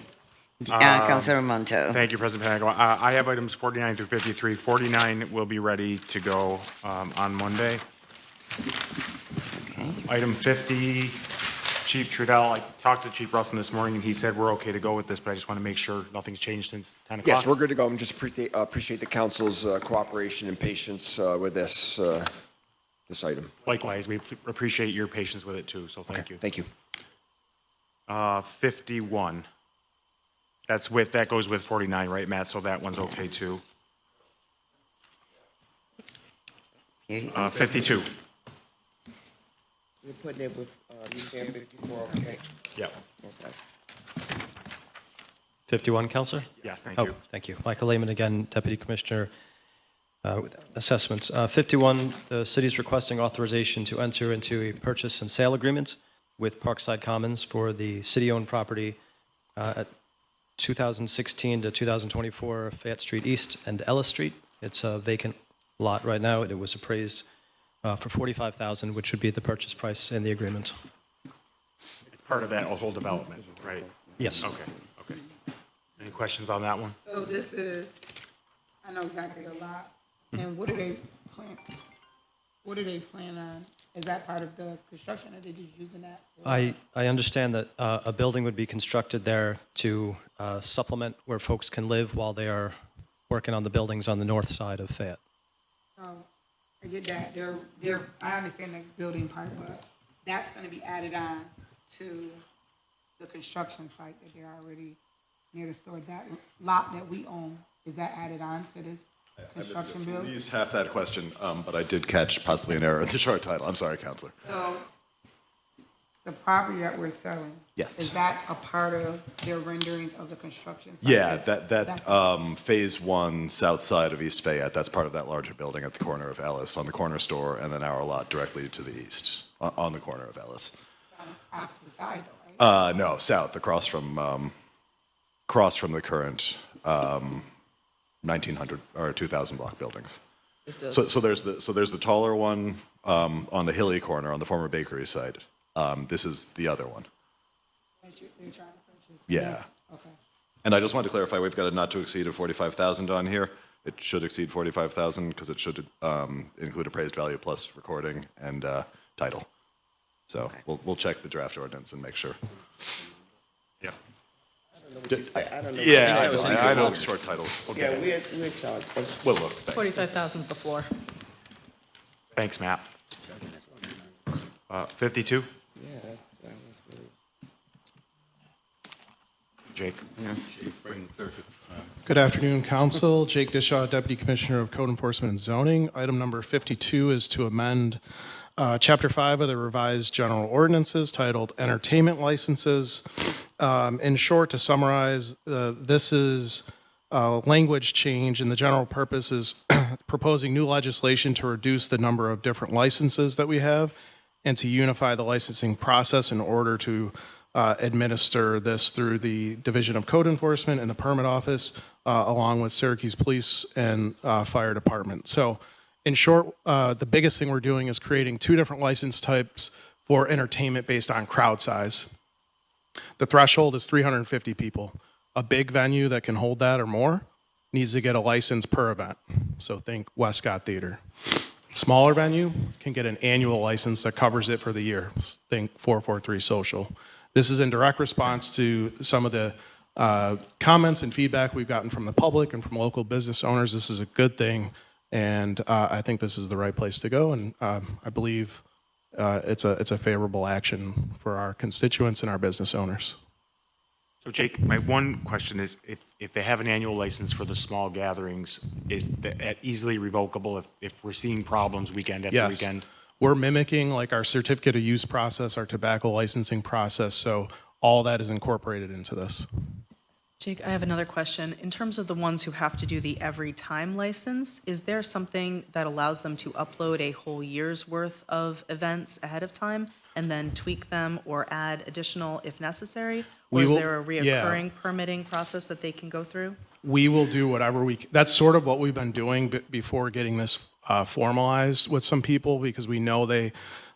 Councilor Monto. Thank you, President Paniagua. I have items 49 through 53. 49 will be ready to go on Monday. Okay. Item 50, Chief Trudell, I talked to Chief Russell this morning, and he said we're okay to go with this, but I just want to make sure nothing's changed since 10 o'clock. Yes, we're good to go. And just appreciate the council's cooperation and patience with this item. Likewise, we appreciate your patience with it, too, so thank you. Thank you. 51. That goes with 49, right, Matt? So that one's okay, too. 52. You're putting it with, you saying 54, okay? Yep. Okay. 51, Counselor? Yes, thank you. Thank you. Michael Lehman again, Deputy Commissioner with Assessments. 51, the city's requesting authorization to enter into a purchase and sale agreement with Parkside Commons for the city-owned property at 2016 to 2024 Fayette Street East and Ellis Street. It's a vacant lot right now. It was appraised for $45,000, which would be the purchase price in the agreement. It's part of that whole development, right? Yes. Okay. Any questions on that one? So this is, I know exactly a lot, and what do they plan on? Is that part of the construction, or are they just using that? I understand that a building would be constructed there to supplement where folks can live while they are working on the buildings on the north side of Fayette. I get that, I understand the building part, but that's gonna be added on to the construction site that they're already near the store. That lot that we own, is that added on to this construction bill? Please half that question, but I did catch possibly an error in the short title. I'm sorry, Counselor. So, the property that we're selling. Yes. Is that a part of their renderings of the construction site? Yeah, that Phase 1 south side of East Fayette, that's part of that larger building at the corner of Ellis, on the corner store, and then our lot directly to the east, on the corner of Ellis. Opposite side, though, right? No, south, across from the current 1900 or 2000 block buildings. So there's the taller one on the hilly corner on the former bakery site. This is the other one. They're trying to purchase? Yeah. Okay. And I just wanted to clarify, we've got a not to exceed of 45,000 on here. It should exceed 45,000 because it should include appraised value plus recording and title. So we'll check the draft ordinance and make sure. Yeah. I don't know. Yeah, I know the short titles. Yeah, we're charged. We'll look. Thanks. 45,000 is the floor. Thanks, Matt. 52? Yeah, that was really. Jake. Good afternoon, Council. Jake Dishaw, Deputy Commissioner of Code Enforcement and Zoning. Item number 52 is to amend Chapter 5 of the revised general ordinances titled Entertainment Licenses. In short, to summarize, this is a language change, and the general purpose is proposing new legislation to reduce the number of different licenses that we have and to unify the licensing process in order to administer this through the Division of Code Enforcement and the Permit Office, along with Syracuse Police and Fire Department. So in short, the biggest thing we're doing is creating two different license types for entertainment based on crowd size. The threshold is 350 people. A big venue that can hold that or more needs to get a license per event. So think Westcott Theater. Smaller venue can get an annual license that covers it for the year. Think 443 Social. This is in direct response to some of the comments and feedback we've gotten from the public and from local business owners. This is a good thing, and I think this is the right place to go, and I believe it's a favorable action for our constituents and our business owners. So Jake, my one question is, if they have an annual license for the small gatherings, is that easily revocable if we're seeing problems weekend after weekend? Yes, we're mimicking like our certificate of use process, our tobacco licensing process, so all that is incorporated into this. Jake, I have another question. In terms of the ones who have to do the every time license, is there something that allows them to upload a whole year's worth of events ahead of time and then tweak them or add additional if necessary? Or is there a reoccurring permitting process that they can go through? We will do whatever that's sort of what we've been doing before getting this formalized with some people, because we know that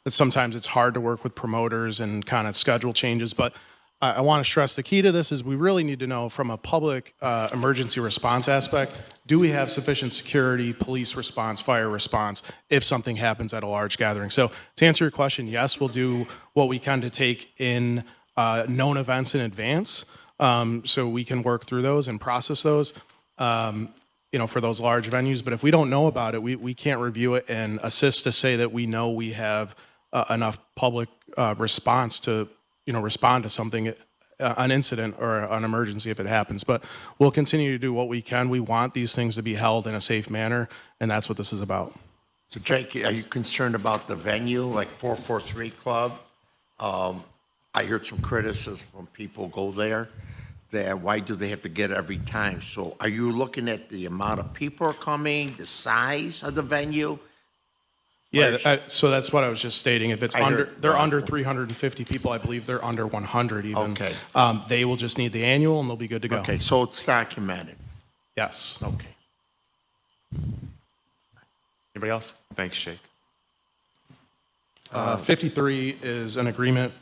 sometimes it's hard to work with promoters and kind of schedule changes. But I want to stress the key to this is we really need to know from a public emergency response aspect, do we have sufficient security, police response, fire response if something happens at a large gathering? So to answer your question, yes, we'll do what we can to take in known events in advance. So we can work through those and process those, for those large venues. But if we don't know about it, we can't review it and assist to say that we know we have enough public response to, respond to something, an incident or an emergency if it happens. But we'll continue to do what we can. We want these things to be held in a safe manner, and that's what this is about. So Jake, are you concerned about the venue, like 443 Club? I heard some criticism from people go there, that why do they have to get every time? So are you looking at the amount of people coming, the size of the venue? Yeah, so that's what I was just stating. If it's they're under 350 people, I believe they're under 100 even. Okay. They will just need the annual and they'll be good to go. Okay, so it's documented. Yes. Okay. Anybody else? Thanks, Jake. 53 is an agreement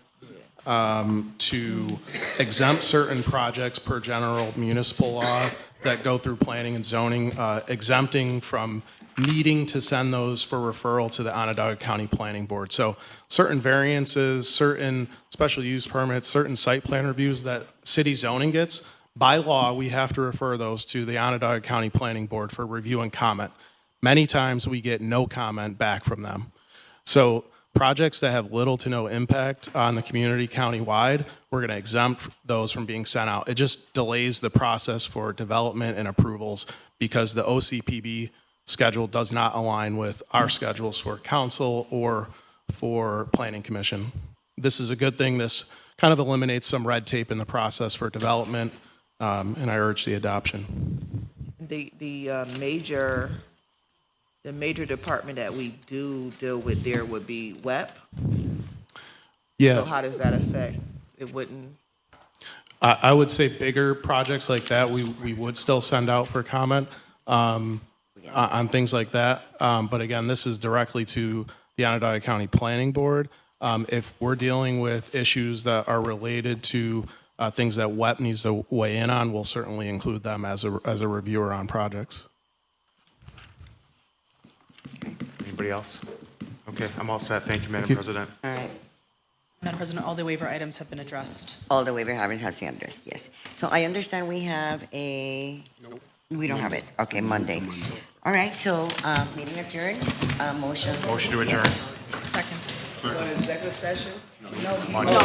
to exempt certain projects per general municipal law that go through planning and zoning, exempting from needing to send those for referral to the Onondaga County Planning Board. So certain variances, certain special use permits, certain site plan reviews that city zoning gets, by law, we have to refer those to the Onondaga County Planning Board for review and comment. Many times we get no comment back from them. So projects that have little to no impact on the community countywide, we're going to exempt those from being sent out. It just delays the process for development and approvals because the OCPB schedule does not align with our schedules for council or for planning commission. This is a good thing. This kind of eliminates some red tape in the process for development, and I urge the adoption. The major department that we do deal with there would be WEP. Yeah. So how does that affect? It wouldn't. I would say bigger projects like that, we would still send out for comment on things like that. But again, this is directly to the Onondaga County Planning Board. If we're dealing with issues that are related to things that WEP needs to weigh in on, we'll certainly include them as a reviewer on projects. Anybody else? Okay, I'm all set. Thank you, Madam President. All right. Madam President, all the waiver items have been addressed. All the waiver items have been addressed, yes. So I understand we have we don't have it. Okay, Monday. All right, so meeting adjourned. Motion. Motion to adjourn. Second. So executive session? No, Monday.